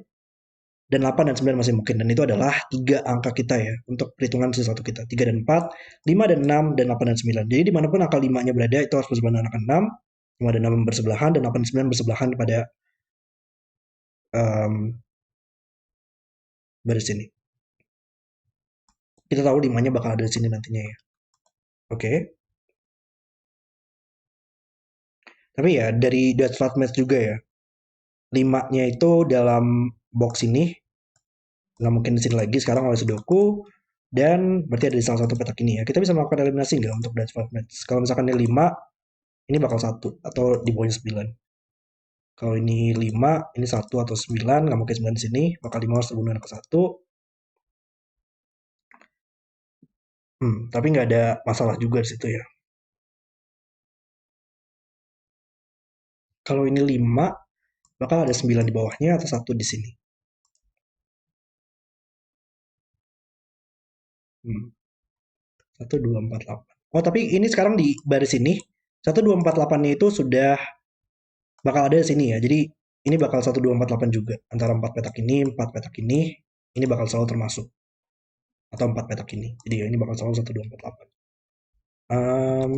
dan 8 dan 9 masih mungkin, dan itu adalah 3 angka kita ya untuk perhitungan sesuatu kita. 3 dan 4, 5 dan 6, dan 8 dan 9. Jadi dimanapun angka 5-nya berada itu harus bersebelahan dengan angka 6, 5 dan 6 bersebelahan, dan 8 dan 9 bersebelahan pada em, baris ini. Kita tahu 5-nya bakal ada di sini nantinya ya. Oke. Tapi ya dari Dutch Flat Math juga ya. 5-nya itu dalam box ini nggak mungkin di sini lagi sekarang oleh Sudoku, dan berarti ada di salah satu petak ini ya. Kita bisa melakukan eliminasi nggak untuk Dutch Flat Math? Kalau misalkan ini 5, ini bakal 1 atau di bawahnya 9. Kalau ini 5, ini 1 atau 9, nggak mungkin 9 di sini, bakal 5 harus terhubung dengan ke 1. Tapi nggak ada masalah juga di situ ya. Kalau ini 5, bakal ada 9 di bawahnya atau 1 di sini. 1, 2, 4, 8. Oh, tapi ini sekarang di baris ini, 1, 2, 4, 8-nya itu sudah bakal ada di sini ya. Jadi ini bakal 1, 2, 4, 8 juga. Antara 4 petak ini, 4 petak ini bakal selalu termasuk. Atau 4 petak ini. Jadi ya, ini bakal selalu 1, 2, 4, 8. Em,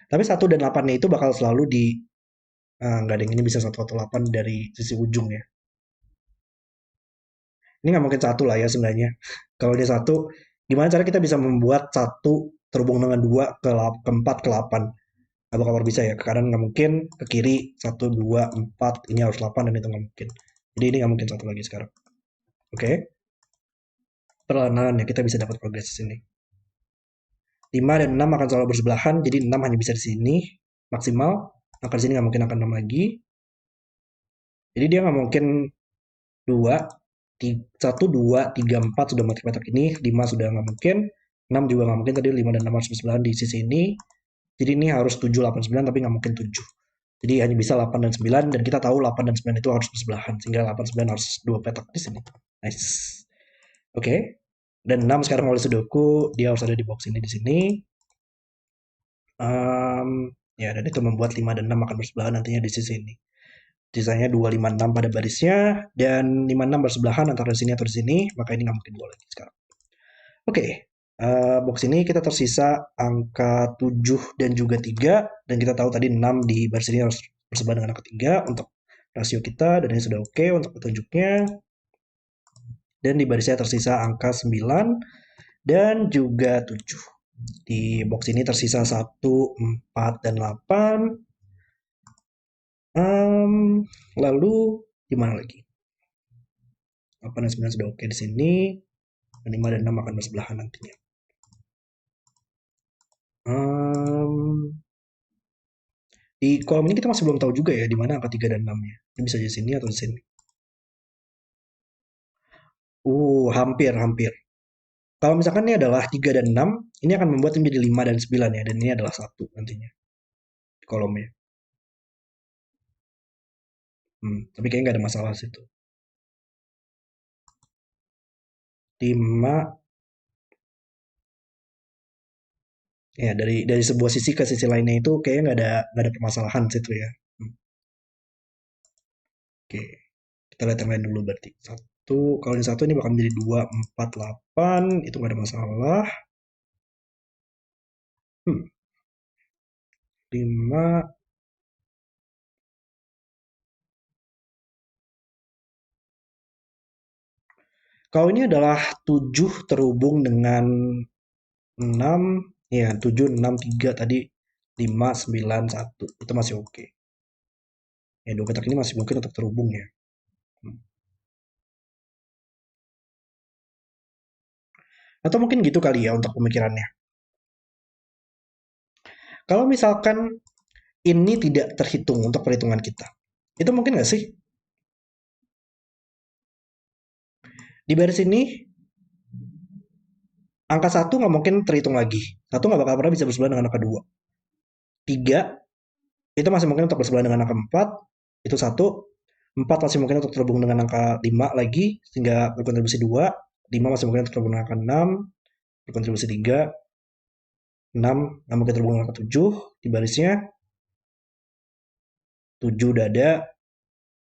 tapi 1 dan 8-nya itu bakal selalu di nggak ada yang ini bisa 1 atau 8 dari sisi ujung ya. Ini nggak mungkin 1 lah ya sebenarnya. Kalau dia 1, gimana cara kita bisa membuat 1 terhubung dengan 2 ke 4 ke 8? Nggak bakal bisa ya. Ke kanan nggak mungkin, ke kiri 1, 2, 4, ini harus 8 dan itu nggak mungkin. Jadi ini nggak mungkin 1 lagi sekarang. Oke, perlahan-lahan ya kita bisa dapat progres di sini. 5 dan 6 akan selalu bersebelahan, jadi 6 hanya bisa di sini maksimal. Angka di sini nggak mungkin akan 6 lagi. Jadi dia nggak mungkin 2, 1, 2, 3, 4 sudah mati petak ini, 5 sudah nggak mungkin, 6 juga nggak mungkin, tadi 5 dan 6 harus bersebelahan di sisi ini. Jadi ini harus 7, 8, 9, tapi nggak mungkin 7. Jadi hanya bisa 8 dan 9, dan kita tahu 8 dan 9 itu harus bersebelahan, sehingga 8, 9 harus 2 petak di sini. Nice. Oke. Dan 6 sekarang oleh Sudoku, dia harus ada di box ini di sini. Ya, dan itu membuat 5 dan 6 akan bersebelahan nantinya di sisi ini. Sisanya 2, 5, 6 pada barisnya, dan 5, 6 bersebelahan antara di sini atau di sini, maka ini nggak mungkin 2 lagi sekarang. Oke, box ini kita tersisa angka 7 dan juga 3, dan kita tahu tadi 6 di baris ini harus bersebelahan dengan angka 3 untuk rasio kita, dan ini sudah oke untuk petunjuknya. Dan di barisnya tersisa angka 9 dan juga 7. Di box ini tersisa 1, 4, dan 8. Lalu gimana lagi? 8 dan 9 sudah oke di sini. Dan 5 dan 6 akan bersebelahan nantinya. Di kolom ini kita masih belum tahu juga ya di mana angka 3 dan 6-nya. Ini bisa di sini atau di sini. Hampir. Kalau misalkan ini adalah 3 dan 6, ini akan membuat ini menjadi 5 dan 9 ya. Dan ini adalah 1 nantinya. Di kolomnya. Tapi kayaknya nggak ada masalah situ. 5, ya dari sebuah sisi ke sisi lainnya itu kayaknya nggak ada permasalahan situ ya. Oke, kita lihat yang lain dulu berarti. Kalau yang satu ini bakal menjadi 2, 4, 8, itu nggak ada masalah. 5, kalau ini adalah 7 terhubung dengan 6, ya 7, 6, 3 tadi, 5, 9, 1, itu masih oke. Ya, dua petak ini masih mungkin untuk terhubung ya. Atau mungkin gitu kali ya untuk pemikirannya. Kalau misalkan ini tidak terhitung untuk perhitungan kita, itu mungkin nggak sih? Di baris ini, angka 1 nggak mungkin terhitung lagi. 1 nggak bakal pernah bisa bersebelahan dengan angka 2. 3, itu masih mungkin untuk bersebelahan dengan angka 4, itu 1. 4 masih mungkin untuk terhubung dengan angka 5 lagi, sehingga berkontribusi 2. 5 masih mungkin untuk terhubung dengan angka 6, berkontribusi 3. 6 nggak mungkin terhubung dengan angka 7 di barisnya. 7 udah ada.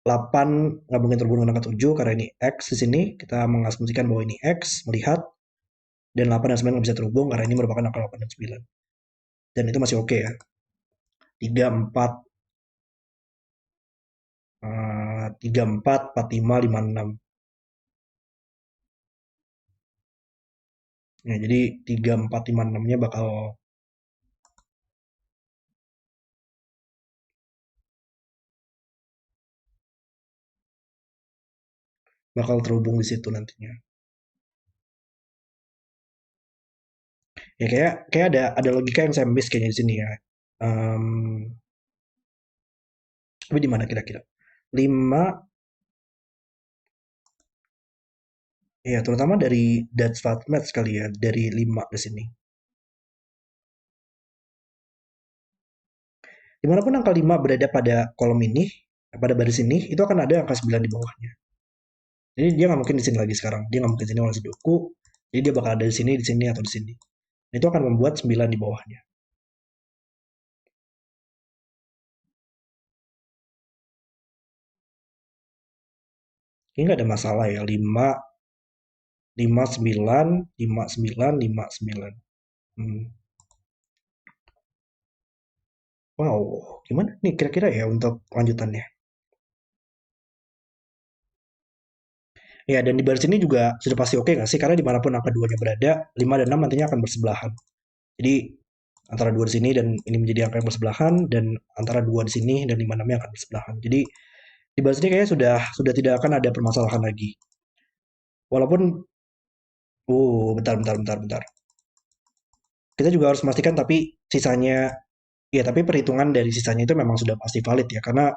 8 nggak mungkin terhubung dengan angka 7 karena ini X di sini. Kita mengasumsikan bahwa ini X, melihat. Dan 8 dan 9 nggak bisa terhubung karena ini merupakan angka 8 dan 9. Dan itu masih oke ya. 3, 4, 34, 45, 56. Ya, jadi 34, 5, 6-nya bakal terhubung di situ nantinya. Ya kayak ada logika yang saya miss kayaknya di sini ya. Em, tapi di mana kira-kira? 5, ya terutama dari Dutch Match kali ya, dari 5 ke sini. Dimanapun angka 5 berada pada kolom ini, pada baris ini, itu akan ada angka 9 di bawahnya. Jadi dia nggak mungkin di sini lagi sekarang. Dia nggak mungkin di sini oleh Sudoku. Jadi dia bakal ada di sini, atau di sini. Itu akan membuat 9 di bawahnya. Ini nggak ada masalah ya. 5, 5, 9, 5, 9, 5, 9. Hmm. Wow, gimana nih kira-kira ya untuk lanjutannya? Ya, dan di baris ini juga sudah pasti oke nggak sih? Karena dimanapun angka 2-nya berada, 5 dan 6 nantinya akan bersebelahan. Jadi, antara 2 di sini dan ini menjadi angka yang bersebelahan, dan antara 2 di sini dan 5 6-nya akan bersebelahan. Jadi, di baris ini kayaknya sudah tidak akan ada permasalahan lagi. Walaupun, bentar, bentar, bentar, bentar. Kita juga harus memastikan tapi sisanya, ya tapi perhitungan dari sisanya itu memang sudah pasti valid ya. Karena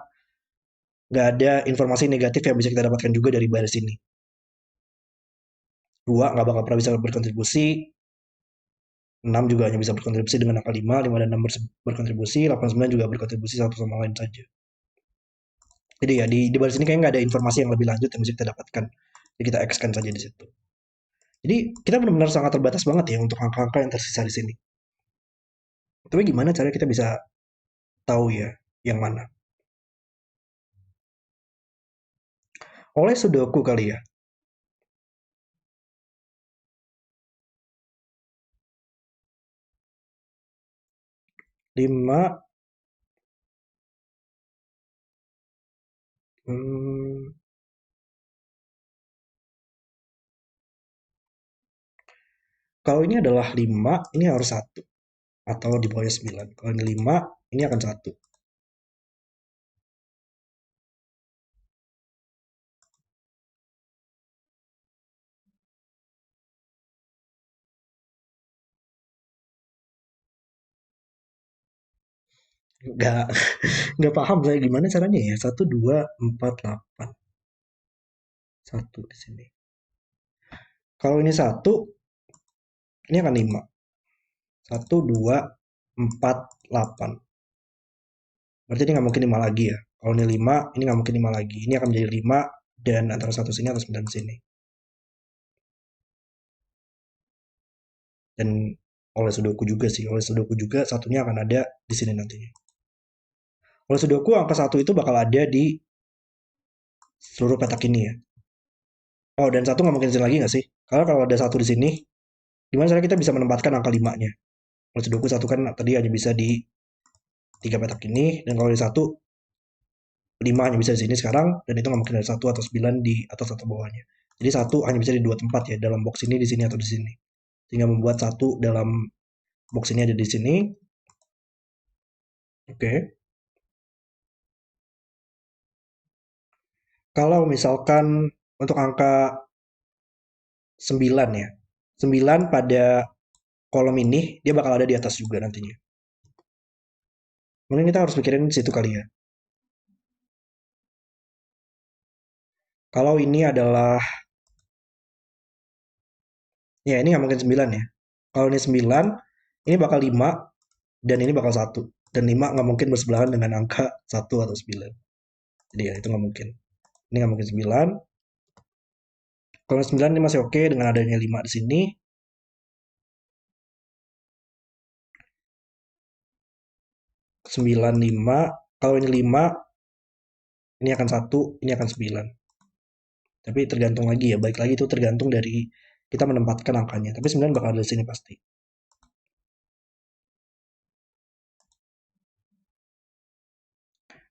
nggak ada informasi negatif yang bisa kita dapatkan juga dari baris ini. 2 nggak bakal pernah bisa berkontribusi, 6 juga hanya bisa berkontribusi dengan angka 5, 5 dan 6 berkontribusi, 8, 9 juga berkontribusi satu sama lain saja. Jadi ya di baris ini kayaknya nggak ada informasi yang lebih lanjut yang bisa kita dapatkan. Jadi kita X-kan saja di situ. Jadi kita benar-benar sangat terbatas banget ya untuk angka-angka yang tersisa di sini. Tapi gimana cara kita bisa tahu ya yang mana? Oleh Sudoku kali ya. 5, hmm, kalau ini adalah 5, ini harus satu atau di bawahnya 9. Kalau ini 5, ini akan satu. Nggak, nggak paham saya gimana caranya ya. 1, 2, 4, 8. Satu di sini. Kalau ini satu, ini akan 5. 1, 2, 4, 8. Berarti ini nggak mungkin 5 lagi ya. Kalau ini 5, ini nggak mungkin 5 lagi. Ini akan menjadi 5 dan antara satu sini atau 9 sini. Dan oleh Sudoku juga sih. Oleh Sudoku juga satunya akan ada di sini nantinya. Oleh Sudoku angka satu itu bakal ada di seluruh petak ini ya. Oh, dan satu nggak mungkin di sini lagi nggak sih? Karena kalau ada satu di sini, gimana cara kita bisa menempatkan angka 5-nya? Oleh Sudoku satu kan tadi hanya bisa di tiga petak ini, dan kalau di satu 5 hanya bisa di sini sekarang, dan itu nggak mungkin ada satu atau 9 di atas atau bawahnya. Jadi satu hanya bisa di dua tempat ya, dalam box ini, di sini atau di sini. Sehingga membuat satu dalam box ini ada di sini. Oke. Kalau misalkan untuk angka 9 ya. 9 pada kolom ini dia bakal ada di atas juga nantinya. Mungkin kita harus pikirin situ kali ya. Kalau ini adalah, ya ini nggak mungkin 9 ya. Kalau ini 9, ini bakal 5 dan ini bakal satu. Dan 5 nggak mungkin bersebelahan dengan angka satu atau 9. Jadi ya itu nggak mungkin. Ini nggak mungkin 9. Kalau 9 ini masih oke dengan adanya 5 di sini. 9, 5. Kalau ini 5, ini akan satu, ini akan 9. Tapi tergantung lagi ya, baik lagi itu tergantung dari kita menempatkan angkanya. Tapi 9 bakal ada di sini pasti.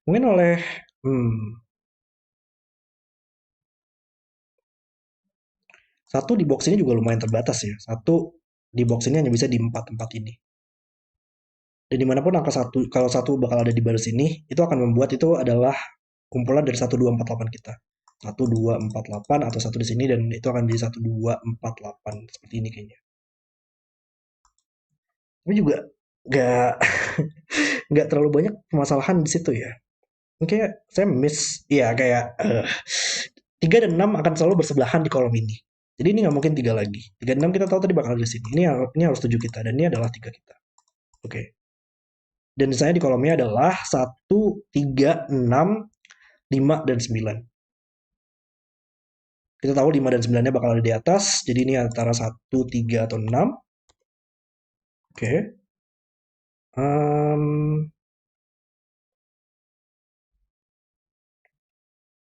Mungkin oleh, hmm, Satu di box ini juga lumayan terbatas ya. Satu di box ini hanya bisa di empat tempat ini. Dan dimanapun angka satu, kalau satu bakal ada di baris ini, itu akan membuat itu adalah kumpulan dari satu 2 4 8 kita. Satu 2 4 8 atau satu di sini dan itu akan jadi satu 2 4 8 seperti ini kayaknya. Tapi juga nggak nggak terlalu banyak permasalahan di situ ya. Kayak saya miss ya kayak 3 dan 6 akan selalu bersebelahan di kolom ini. Jadi ini nggak mungkin 3 lagi. 3 dan 6 kita tahu tadi bakal di sini. Ini harus 7 kita dan ini adalah 3 kita. Oke. Okay. Dan saya di kolomnya adalah 1, 3, 6, 5, dan 9. Kita tahu 5 dan 9-nya bakal ada di atas. Jadi ini antara 1, 3, atau 6. Oke. Okay.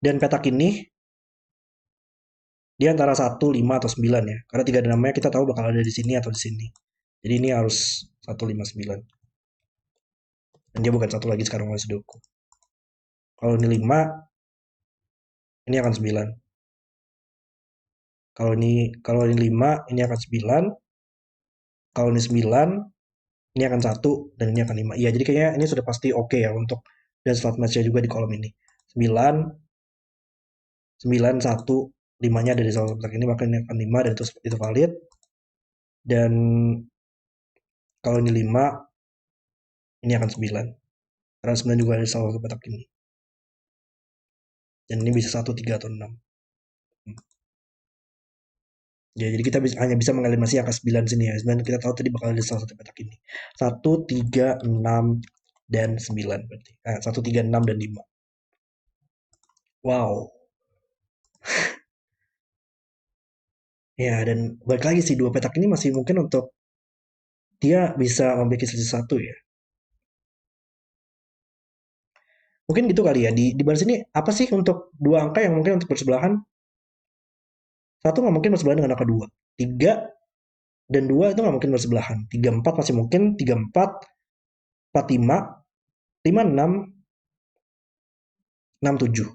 Dan petak ini dia antara 1, 5, atau 9 ya. Karena 3 dan 6-nya kita tahu bakal ada di sini atau di sini. Jadi ini harus 1, 5, 9. Dan dia bukan satu lagi sekarang oleh Sudoku. Kalau ini 5, ini akan 9. Kalau ini 5, ini akan 9. Kalau ini 9, ini akan 1 dan ini akan 5. Iya, jadi kayaknya ini sudah pasti oke ya untuk dan slot match-nya juga di kolom ini. 9, 9, 1, 5-nya ada di salah satu ini, maka ini akan 5 dan itu valid. Dan kalau ini 5, ini akan 9. Karena 9 juga ada di salah satu petak ini. Dan ini bisa 1, 3, atau 6. Ya, jadi kita hanya bisa mengeliminasi angka 9 sini ya. 9 kita tahu tadi bakal ada salah satu petak ini. 1, 3, 6, dan 9 berarti. 1, 3, 6, dan 5. Wow. Ya, dan balik lagi sih, dua petak ini masih mungkin untuk dia bisa memiliki selisih satu ya. Mungkin gitu kali ya. Di baris ini apa sih untuk dua angka yang mungkin untuk bersebelahan? Satu nggak mungkin bersebelahan dengan angka 2. 3 dan 2 itu nggak mungkin bersebelahan. 3, 4 masih mungkin. 3, 4, 4, 5, 5, 6, 6, 7.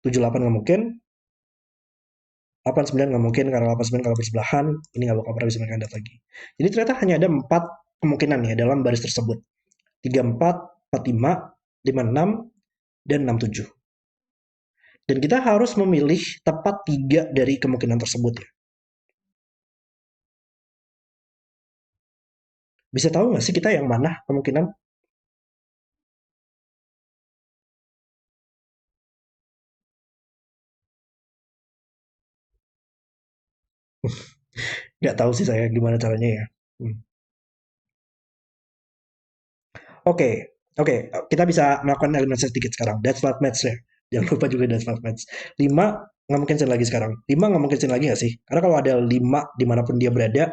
7, 8 nggak mungkin. 8, 9 nggak mungkin karena 8, 9 kalau bersebelahan ini nggak bakal pernah bisa kandidat lagi. Jadi ternyata hanya ada 4 kemungkinan ya dalam baris tersebut. 3, 4, 4, 5, 5, 6, dan 6, 7. Dan kita harus memilih tepat 3 dari kemungkinan tersebut ya. Bisa tahu nggak sih kita yang mana kemungkinan? Nggak tahu sih saya gimana caranya ya. Hmm. Oke, oke, kita bisa melakukan eliminasi sedikit sekarang. That's what match ya. Jangan lupa juga that's what match. 5 nggak mungkin sin lagi sekarang. 5 nggak mungkin sin lagi nggak sih? Karena kalau ada 5 dimanapun dia berada,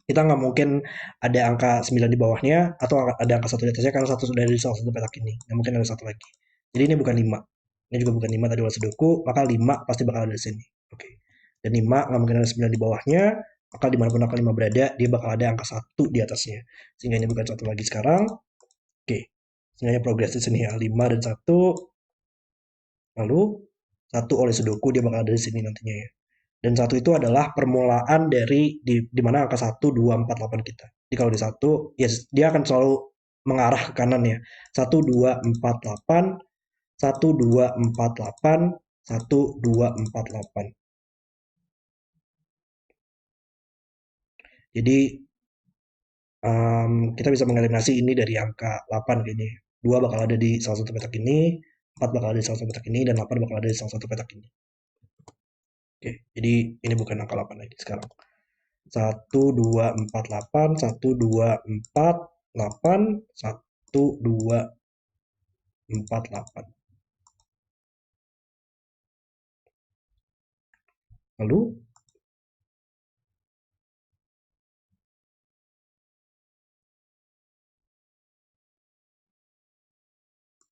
kita nggak mungkin ada angka 9 di bawahnya atau ada angka satu di atasnya karena satu sudah ada di salah satu petak ini. Nggak mungkin ada satu lagi. Jadi ini bukan 5. Ini juga bukan 5 tadi oleh Sudoku, maka 5 pasti bakal ada di sini. Oke. Dan 5 nggak mungkin ada 9 di bawahnya, maka dimanapun angka 5 berada, dia bakal ada angka satu di atasnya. Sehingga ini bukan satu lagi sekarang. Oke. Sehingga progres di sini ya. 5 dan 1. Lalu 1 oleh Sudoku dia bakal ada di sini nantinya ya. Dan 1 itu adalah permulaan dari di mana angka 1, 2, 4, 8 kita. Jadi kalau di 1, ya dia akan selalu mengarah ke kanan ya. 1, 2, 4, 8, 1, 2, 4, 8, 1, 2, 4, 8. Jadi kita bisa mengeliminasi ini dari angka 8 kayaknya. 2 bakal ada di salah satu petak ini, 4 bakal ada di salah satu petak ini, dan 8 bakal ada di salah satu petak ini. Oke, jadi ini bukan angka 8 lagi sekarang. 1, 2, 4, 8, 1, 2, 4, 8, 1, 2, 4, 8. Lalu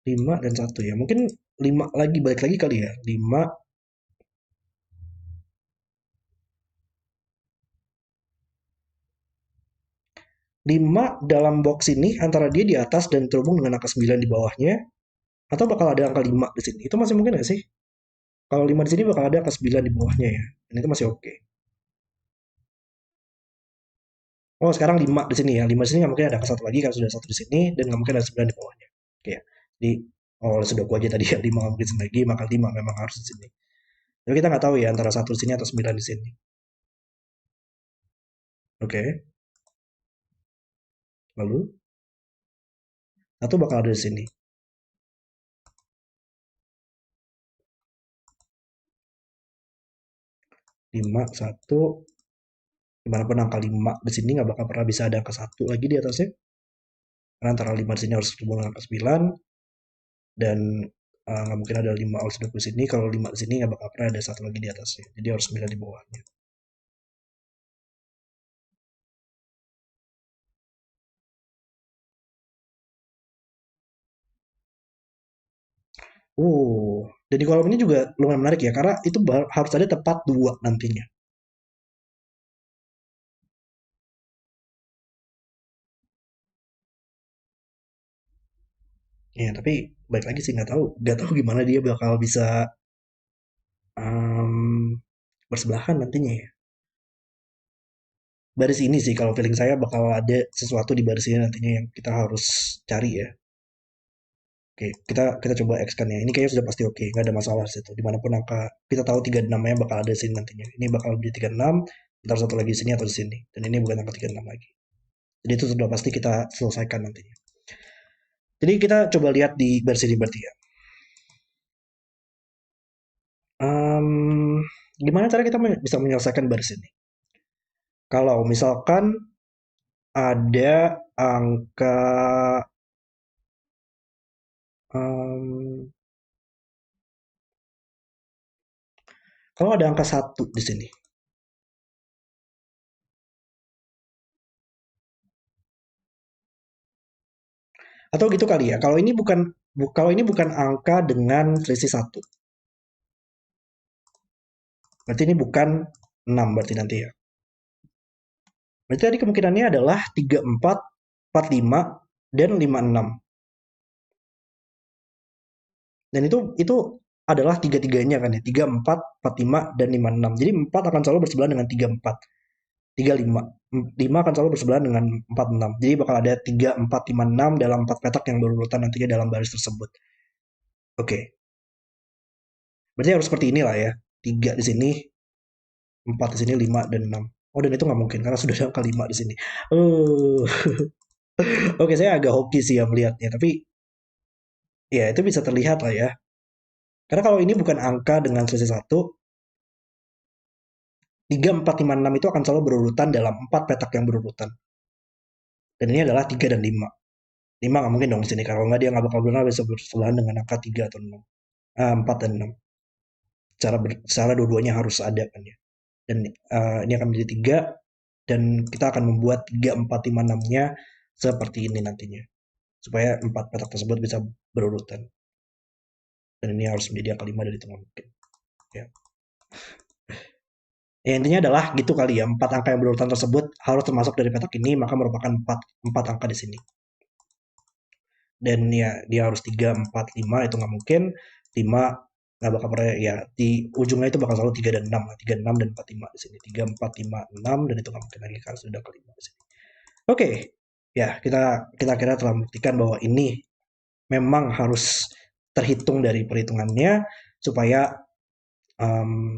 5 dan 1 ya. Mungkin 5 lagi, balik lagi kali ya. 5, 5 dalam box ini antara dia di atas dan terhubung dengan angka 9 di bawahnya, atau bakal ada angka 5 di sini. Itu masih mungkin nggak sih? Kalau 5 di sini bakal ada angka 9 di bawahnya ya. Dan itu masih oke. Oh, sekarang 5 di sini ya. 5 di sini nggak mungkin ada angka satu lagi karena sudah satu di sini dan nggak mungkin ada 9 di bawahnya. Oke ya. Jadi sudah aku aja tadi ya 5 nggak mungkin lagi, maka 5 memang harus di sini. Tapi kita nggak tahu ya antara satu di sini atau 9 di sini. Oke. Lalu satu bakal ada di sini. 5 1, dimanapun angka 5 di sini nggak bakal pernah bisa ada angka satu lagi di atasnya. Karena antara 5 di sini harus ketemu dengan angka 9 dan nggak mungkin ada 5 harus di sini. Kalau 5 di sini nggak bakal pernah ada satu lagi di atasnya. Jadi harus 9 di bawahnya. Dan di kolom ini juga lumayan menarik ya, karena itu harus ada tepat 2 nantinya. Ya, tapi baik lagi sih nggak tahu gimana dia bakal bisa em, bersebelahan nantinya ya. Baris ini sih kalau feeling saya bakal ada sesuatu di baris ini nantinya yang kita harus cari ya. Oke, kita kita coba X kan ya. Ini kayaknya sudah pasti oke, nggak ada masalah di situ. Dimanapun angka kita tahu 36-nya bakal ada di sini nantinya. Ini bakal di 36, ntar satu lagi di sini atau di sini. Dan ini bukan angka 36 lagi. Jadi itu sudah pasti kita selesaikan nantinya. Jadi kita coba lihat di baris ini berarti ya. Em, Gimana cara kita bisa menyelesaikan baris ini? Kalau misalkan ada angka em, kalau ada angka satu di sini, atau gitu kali ya. Kalau ini bukan angka dengan selisih satu, berarti ini bukan 6 berarti nanti ya. Berarti tadi kemungkinannya adalah 34, 45, dan 56. Dan itu adalah tiga-tiganya kan ya. 34, 45, dan 56. Jadi 4 akan selalu bersebelahan dengan 34. 35. 5 akan selalu bersebelahan dengan 46. Jadi bakal ada 3, 4, 5, 6 dalam 4 petak yang berurutan nantinya dalam baris tersebut. Oke. Berarti harus seperti inilah ya. 3 di sini, 4 di sini, 5 dan 6. Oh, dan itu nggak mungkin karena sudah ada angka 5 di sini. Oh. Oke, saya agak hoki sih ya melihatnya, tapi ya itu bisa terlihat lah ya. Karena kalau ini bukan angka dengan selisih satu, 3, 4, 5, 6 itu akan selalu berurutan dalam 4 petak yang berurutan. Dan ini adalah 3 dan 5. 5 nggak mungkin dong di sini. Kalau nggak dia nggak bakal benar bisa bersebelahan dengan angka 3 atau 6. 4 dan 6. Secara dua-duanya harus ada kan ya. Dan ini akan menjadi 3 dan kita akan membuat 3, 4, 5, 6-nya seperti ini nantinya. Supaya 4 petak tersebut bisa berurutan. Dan ini harus menjadi angka 5 dari tengah mungkin. Ya. Ya, intinya adalah gitu kali ya. 4 angka yang berurutan tersebut harus termasuk dari petak ini, maka merupakan 4 angka di sini. Dan ya dia harus 3, 4, 5 itu nggak mungkin. 5 nggak bakal pernah ya, di ujungnya itu bakal selalu 3 dan 6. 3, 6 dan 4, 5 di sini. 3, 4, 5, 6 dan itu nggak mungkin lagi karena sudah kelima di sini. Oke. Ya, kita kira telah membuktikan bahwa ini memang harus terhitung dari perhitungannya supaya em,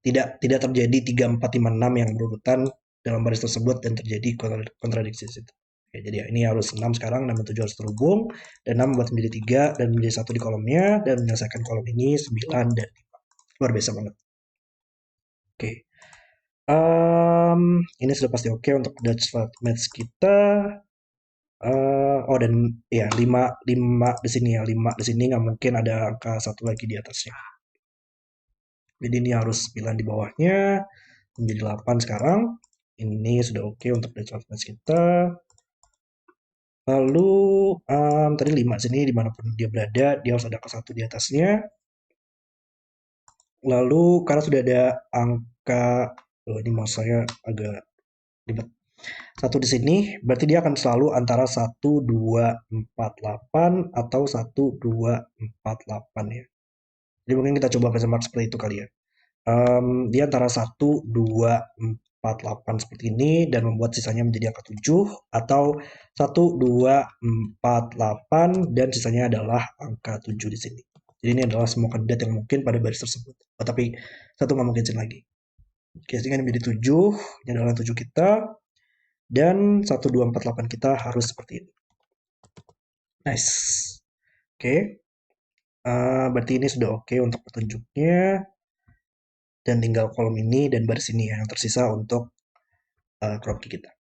tidak terjadi 3, 4, 5, 6 yang berurutan dalam baris tersebut dan terjadi kontradiksi di situ. Oke, jadi ya, ini harus 6 sekarang, 6 dan 7 harus terhubung, dan 6 membuat menjadi 3 dan menjadi 1 di kolomnya, dan menyelesaikan kolom ini 9 dan 5. Luar biasa banget. Oke. Ini sudah pasti oke untuk Dutch Maths kita. Dan ya 5 di sini ya, 5 di sini nggak mungkin ada angka satu lagi di atasnya. Jadi ini harus 9 di bawahnya, menjadi 8 sekarang. Ini sudah oke untuk Dutch Maths kita. Lalu tadi 5 sini dimanapun dia berada, dia harus ada angka 1 di atasnya. Lalu karena sudah ada angka, ini mau saya agak ribet. 1 di sini, berarti dia akan selalu antara 1, 2, 4, 8 atau 1, 2, 4, 8 ya. Jadi mungkin kita coba question mark seperti itu kali ya. Dia antara 1, 2, 4, 8 seperti ini dan membuat sisanya menjadi angka 7 atau 1, 2, 4, 8 dan sisanya adalah angka 7 di sini. Jadi ini adalah semua kandidat yang mungkin pada baris tersebut. Oh, tapi satu nggak mungkin lagi. Oke, sehingga ini menjadi 7. Ini adalah 7 kita. Dan 1, 2, 4, 8 kita harus seperti ini. Nice. Oke. Berarti ini sudah oke untuk petunjuknya. Dan tinggal kolom ini dan baris ini ya, yang tersisa untuk crop key kita.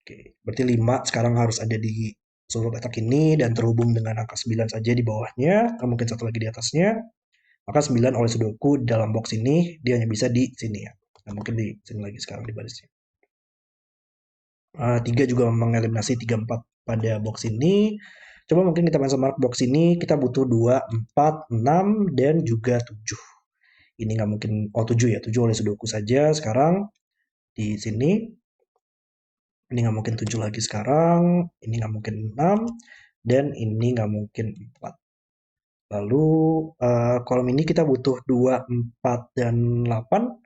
Oke, berarti 5 sekarang harus ada di seluruh petak ini dan terhubung dengan angka 9 saja di bawahnya, mungkin satu lagi di atasnya. Maka 9 oleh Sudoku dalam box ini dia hanya bisa di sini ya. Nah, mungkin di sini lagi sekarang di barisnya. 3 juga mengeliminasi 3, 4 pada box ini. Coba mungkin kita mention mark box ini kita butuh 2, 4, 6 dan juga 7. Ini nggak mungkin, 7 ya, 7 oleh Sudoku saja sekarang di sini. Ini nggak mungkin 7 lagi sekarang, ini nggak mungkin 6, dan ini nggak mungkin 4. Lalu kolom ini kita butuh 2, 4, dan 8.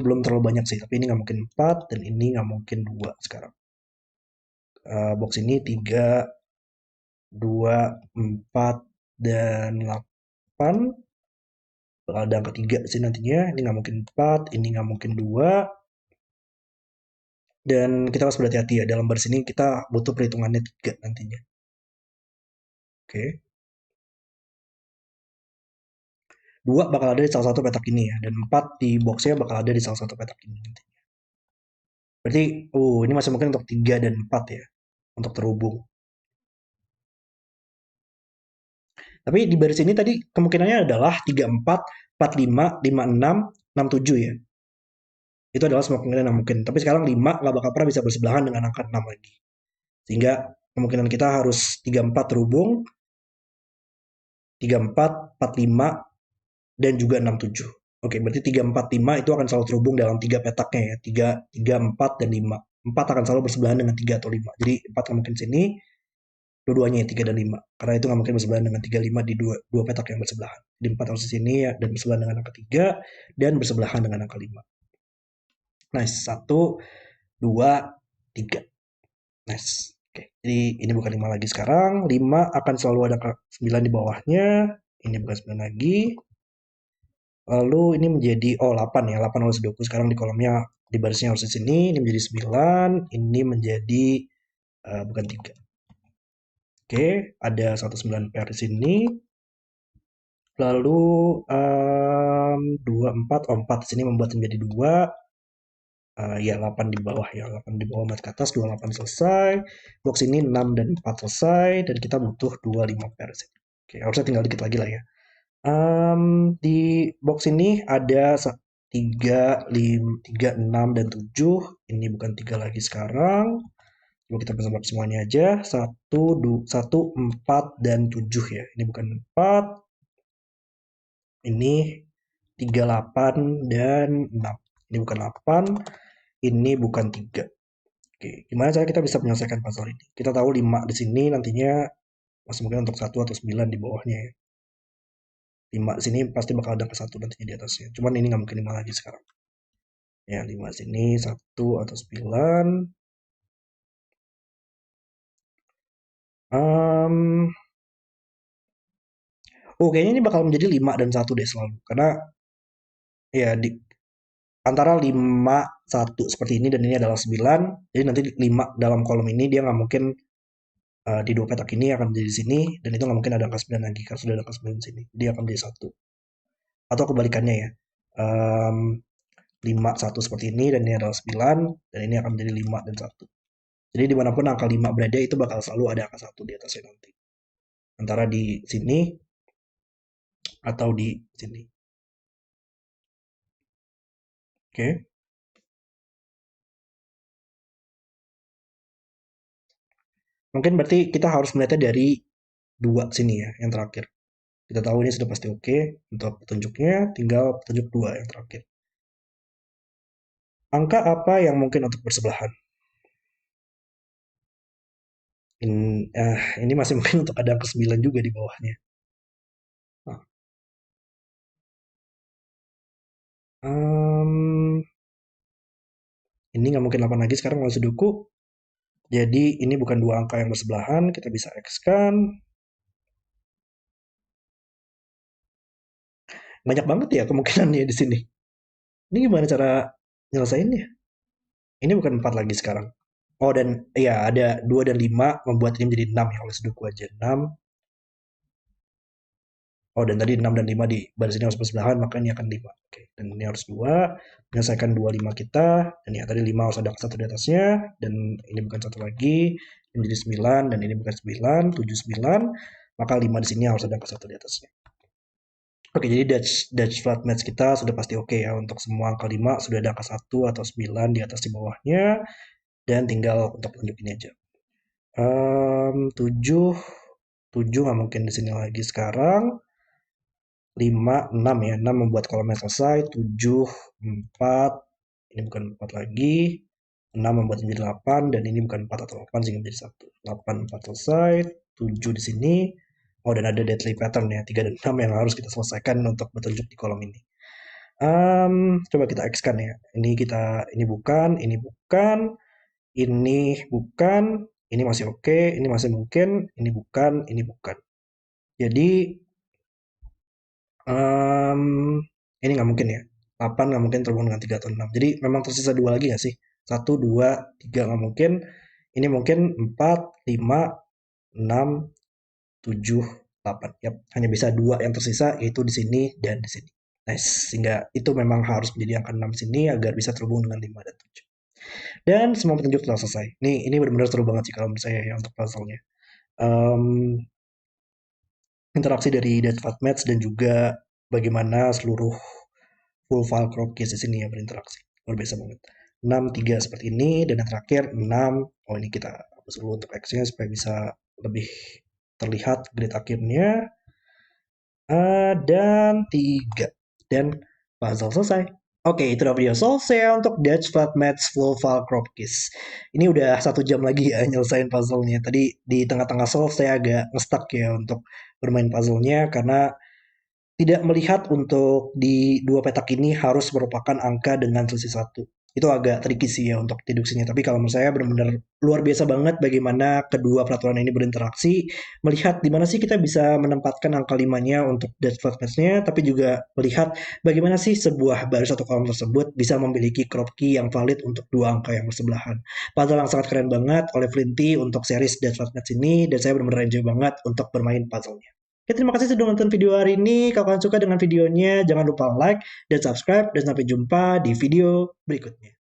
Belum terlalu banyak sih, tapi ini nggak mungkin 4, dan ini nggak mungkin 2 sekarang. Box ini 3, 2, 4, dan 8. Bakal ada angka 3 sih nantinya, ini nggak mungkin 4, ini nggak mungkin 2. Dan kita harus berhati-hati ya, dalam baris ini kita butuh perhitungannya 3 nantinya. Oke. 2 bakal ada di salah satu petak ini ya, dan 4 di boxnya bakal ada di salah satu petak ini nanti. Berarti, ini masih mungkin untuk 3 dan 4 ya, untuk terhubung. Tapi di baris ini tadi kemungkinannya adalah 3, 4, 4, 5, 5, 6, 6, 7 ya. Itu adalah semua kemungkinan yang mungkin. Tapi sekarang 5 nggak bakal pernah bisa bersebelahan dengan angka 6 lagi. Sehingga kemungkinan kita harus 3, 4 terhubung, 3, 4, 4, 5, dan juga 6, 7. Oke, berarti 3, 4, 5 itu akan selalu terhubung dalam 3 petaknya ya. 3, 3, 4, dan 5. 4 akan selalu bersebelahan dengan 3 atau 5. Jadi 4 nggak mungkin sini, dua-duanya ya 3 dan 5. Karena itu nggak mungkin bersebelahan dengan 3, 5 di dua petak yang bersebelahan. Jadi 4 harus di sini ya, dan bersebelahan dengan angka 3, dan bersebelahan dengan angka 5. Nice, 1, 2, 3. Nice. Oke, jadi ini bukan 5 lagi sekarang. 5 akan selalu ada 9 di bawahnya. Ini bukan 9 lagi. Lalu ini menjadi 8 ya, 8 oleh Sudoku sekarang di kolomnya di barisnya harus di sini, ini menjadi 9, ini menjadi bukan 3. Oke, ada 9 pair di sini. Lalu 2, 4, 4 di sini membuat menjadi 2. Ya 8 di bawah ya, 8 di bawah 4 ke atas, 28 selesai. Box ini 6 dan 4 selesai dan kita butuh 25 pair di sini. Oke, harusnya tinggal dikit lagi lah ya. Di box ini ada 3, 5, 3, 6, dan 7. Ini bukan 3 lagi sekarang. Coba kita persembah semuanya aja. 1, 2, 1, 4, dan 7 ya. Ini bukan 4. Ini 3, 8, dan 6. Ini bukan 8. Ini bukan 3. Oke, gimana cara kita bisa menyelesaikan puzzle ini? Kita tahu 5 di sini nantinya masih mungkin untuk 1 atau 9 di bawahnya ya. 5 sini pasti bakal ada ke 1 nantinya di atasnya. Cuman ini nggak mungkin 5 lagi sekarang. Ya, 5 sini 1 atau 9. Kayaknya ini bakal menjadi 5 dan 1 deh selalu. Karena ya di antara 5, 1 seperti ini dan ini adalah 9. Jadi nanti 5 dalam kolom ini dia nggak mungkin di dua petak ini akan menjadi sini dan itu nggak mungkin ada angka 9 lagi karena sudah ada angka 9 di sini. Dia akan menjadi 1. Atau kebalikannya ya. 5, 1 seperti ini dan ini adalah 9 dan ini akan menjadi 5 dan 1. Jadi dimanapun angka 5 berada itu bakal selalu ada angka 1 di atasnya nanti. Antara di sini atau di sini. Oke. Mungkin berarti kita harus melihatnya dari 2 sini ya, yang terakhir. Kita tahu ini sudah pasti oke untuk petunjuknya, tinggal petunjuk 2 yang terakhir. Angka apa yang mungkin untuk bersebelahan? Ini masih mungkin untuk ada angka 9 juga di bawahnya. Nah, Em, ini nggak mungkin 8 lagi sekarang kalau Sudoku. Jadi ini bukan dua angka yang bersebelahan, kita bisa X kan. Banyak banget ya kemungkinannya di sini. Ini gimana cara nyelesainnya? Ini bukan 4 lagi sekarang. Oh dan ya ada 2 dan 5 membuat ini menjadi 6 ya oleh Sudoku aja. 6. Oh dan tadi 6 dan 5 di baris ini harus bersebelahan maka ini akan 5. Oke, dan ini harus 2. Menyelesaikan 2 5 kita dan ya tadi 5 harus ada satu di atasnya dan ini bukan satu lagi. Ini menjadi 9 dan ini bukan 9, 7 9. Maka 5 di sini harus ada angka satu di atasnya. Oke, jadi Dutch flat match kita sudah pasti oke ya. Untuk semua angka 5 sudah ada angka 1 atau 9 di atas di bawahnya. Dan tinggal untuk tunjuk ini aja. 7, 7 nggak mungkin di sini lagi sekarang. 5, 6 ya. 6 membuat kolomnya selesai. 7, 4. Ini bukan 4 lagi. 6 membuat menjadi 8. Dan ini bukan 4 atau 8 sehingga menjadi 1. 8, 4 selesai. 7 di sini. Oh, dan ada deadly pattern ya. 3 dan 6 yang harus kita selesaikan untuk bertunjuk di kolom ini. Coba kita X kan ya. Ini bukan, ini bukan, ini masih oke, ini masih mungkin, ini bukan, ini bukan. Jadi em, ini nggak mungkin ya. 8 nggak mungkin terhubung dengan 3 atau 6. Jadi memang tersisa dua lagi nggak sih? Satu, dua, tiga nggak mungkin. Ini mungkin 4, 5, 6, 7, 8. Yap, hanya bisa dua yang tersisa yaitu di sini dan di sini. Nice, sehingga itu memang harus menjadi angka 6 sini agar bisa terhubung dengan 5 dan 7. Dan semua petunjuk telah selesai. Ini benar-benar seru banget sih kalau menurut saya ya untuk puzzle-nya. Em, Interaksi dari Deadfat Match dan juga bagaimana seluruh full file crop case di sini ya berinteraksi. Luar biasa banget. 6, 3 seperti ini dan yang terakhir 6. Oh ini kita hapus dulu untuk X-nya supaya bisa lebih terlihat grid akhirnya. Dan 3. Dan puzzle selesai. Oke, itu udah video selesai untuk Dutch Flat Match Full File Crop Keys. Ini udah 1 jam lagi ya nyelesain puzzle-nya. Tadi di tengah-tengah solve saya agak ngestak ya untuk bermain puzzle-nya karena tidak melihat untuk di dua petak ini harus merupakan angka dengan selisih satu. Itu agak tricky sih ya untuk deduksinya. Tapi kalau menurut saya benar-benar luar biasa banget bagaimana kedua peraturan ini berinteraksi. Melihat di mana sih kita bisa menempatkan angka limanya untuk dead flatness-nya. Tapi juga melihat bagaimana sih sebuah baris atau kolom tersebut bisa memiliki crop key yang valid untuk dua angka yang bersebelahan. Puzzle yang sangat keren banget oleh Flinty untuk series dead flatness ini. Dan saya benar-benar enjoy banget untuk bermain puzzle-nya. Oke, terima kasih sudah nonton video hari ini. Kalau kalian suka dengan videonya, jangan lupa like dan subscribe. Dan sampai jumpa di video berikutnya.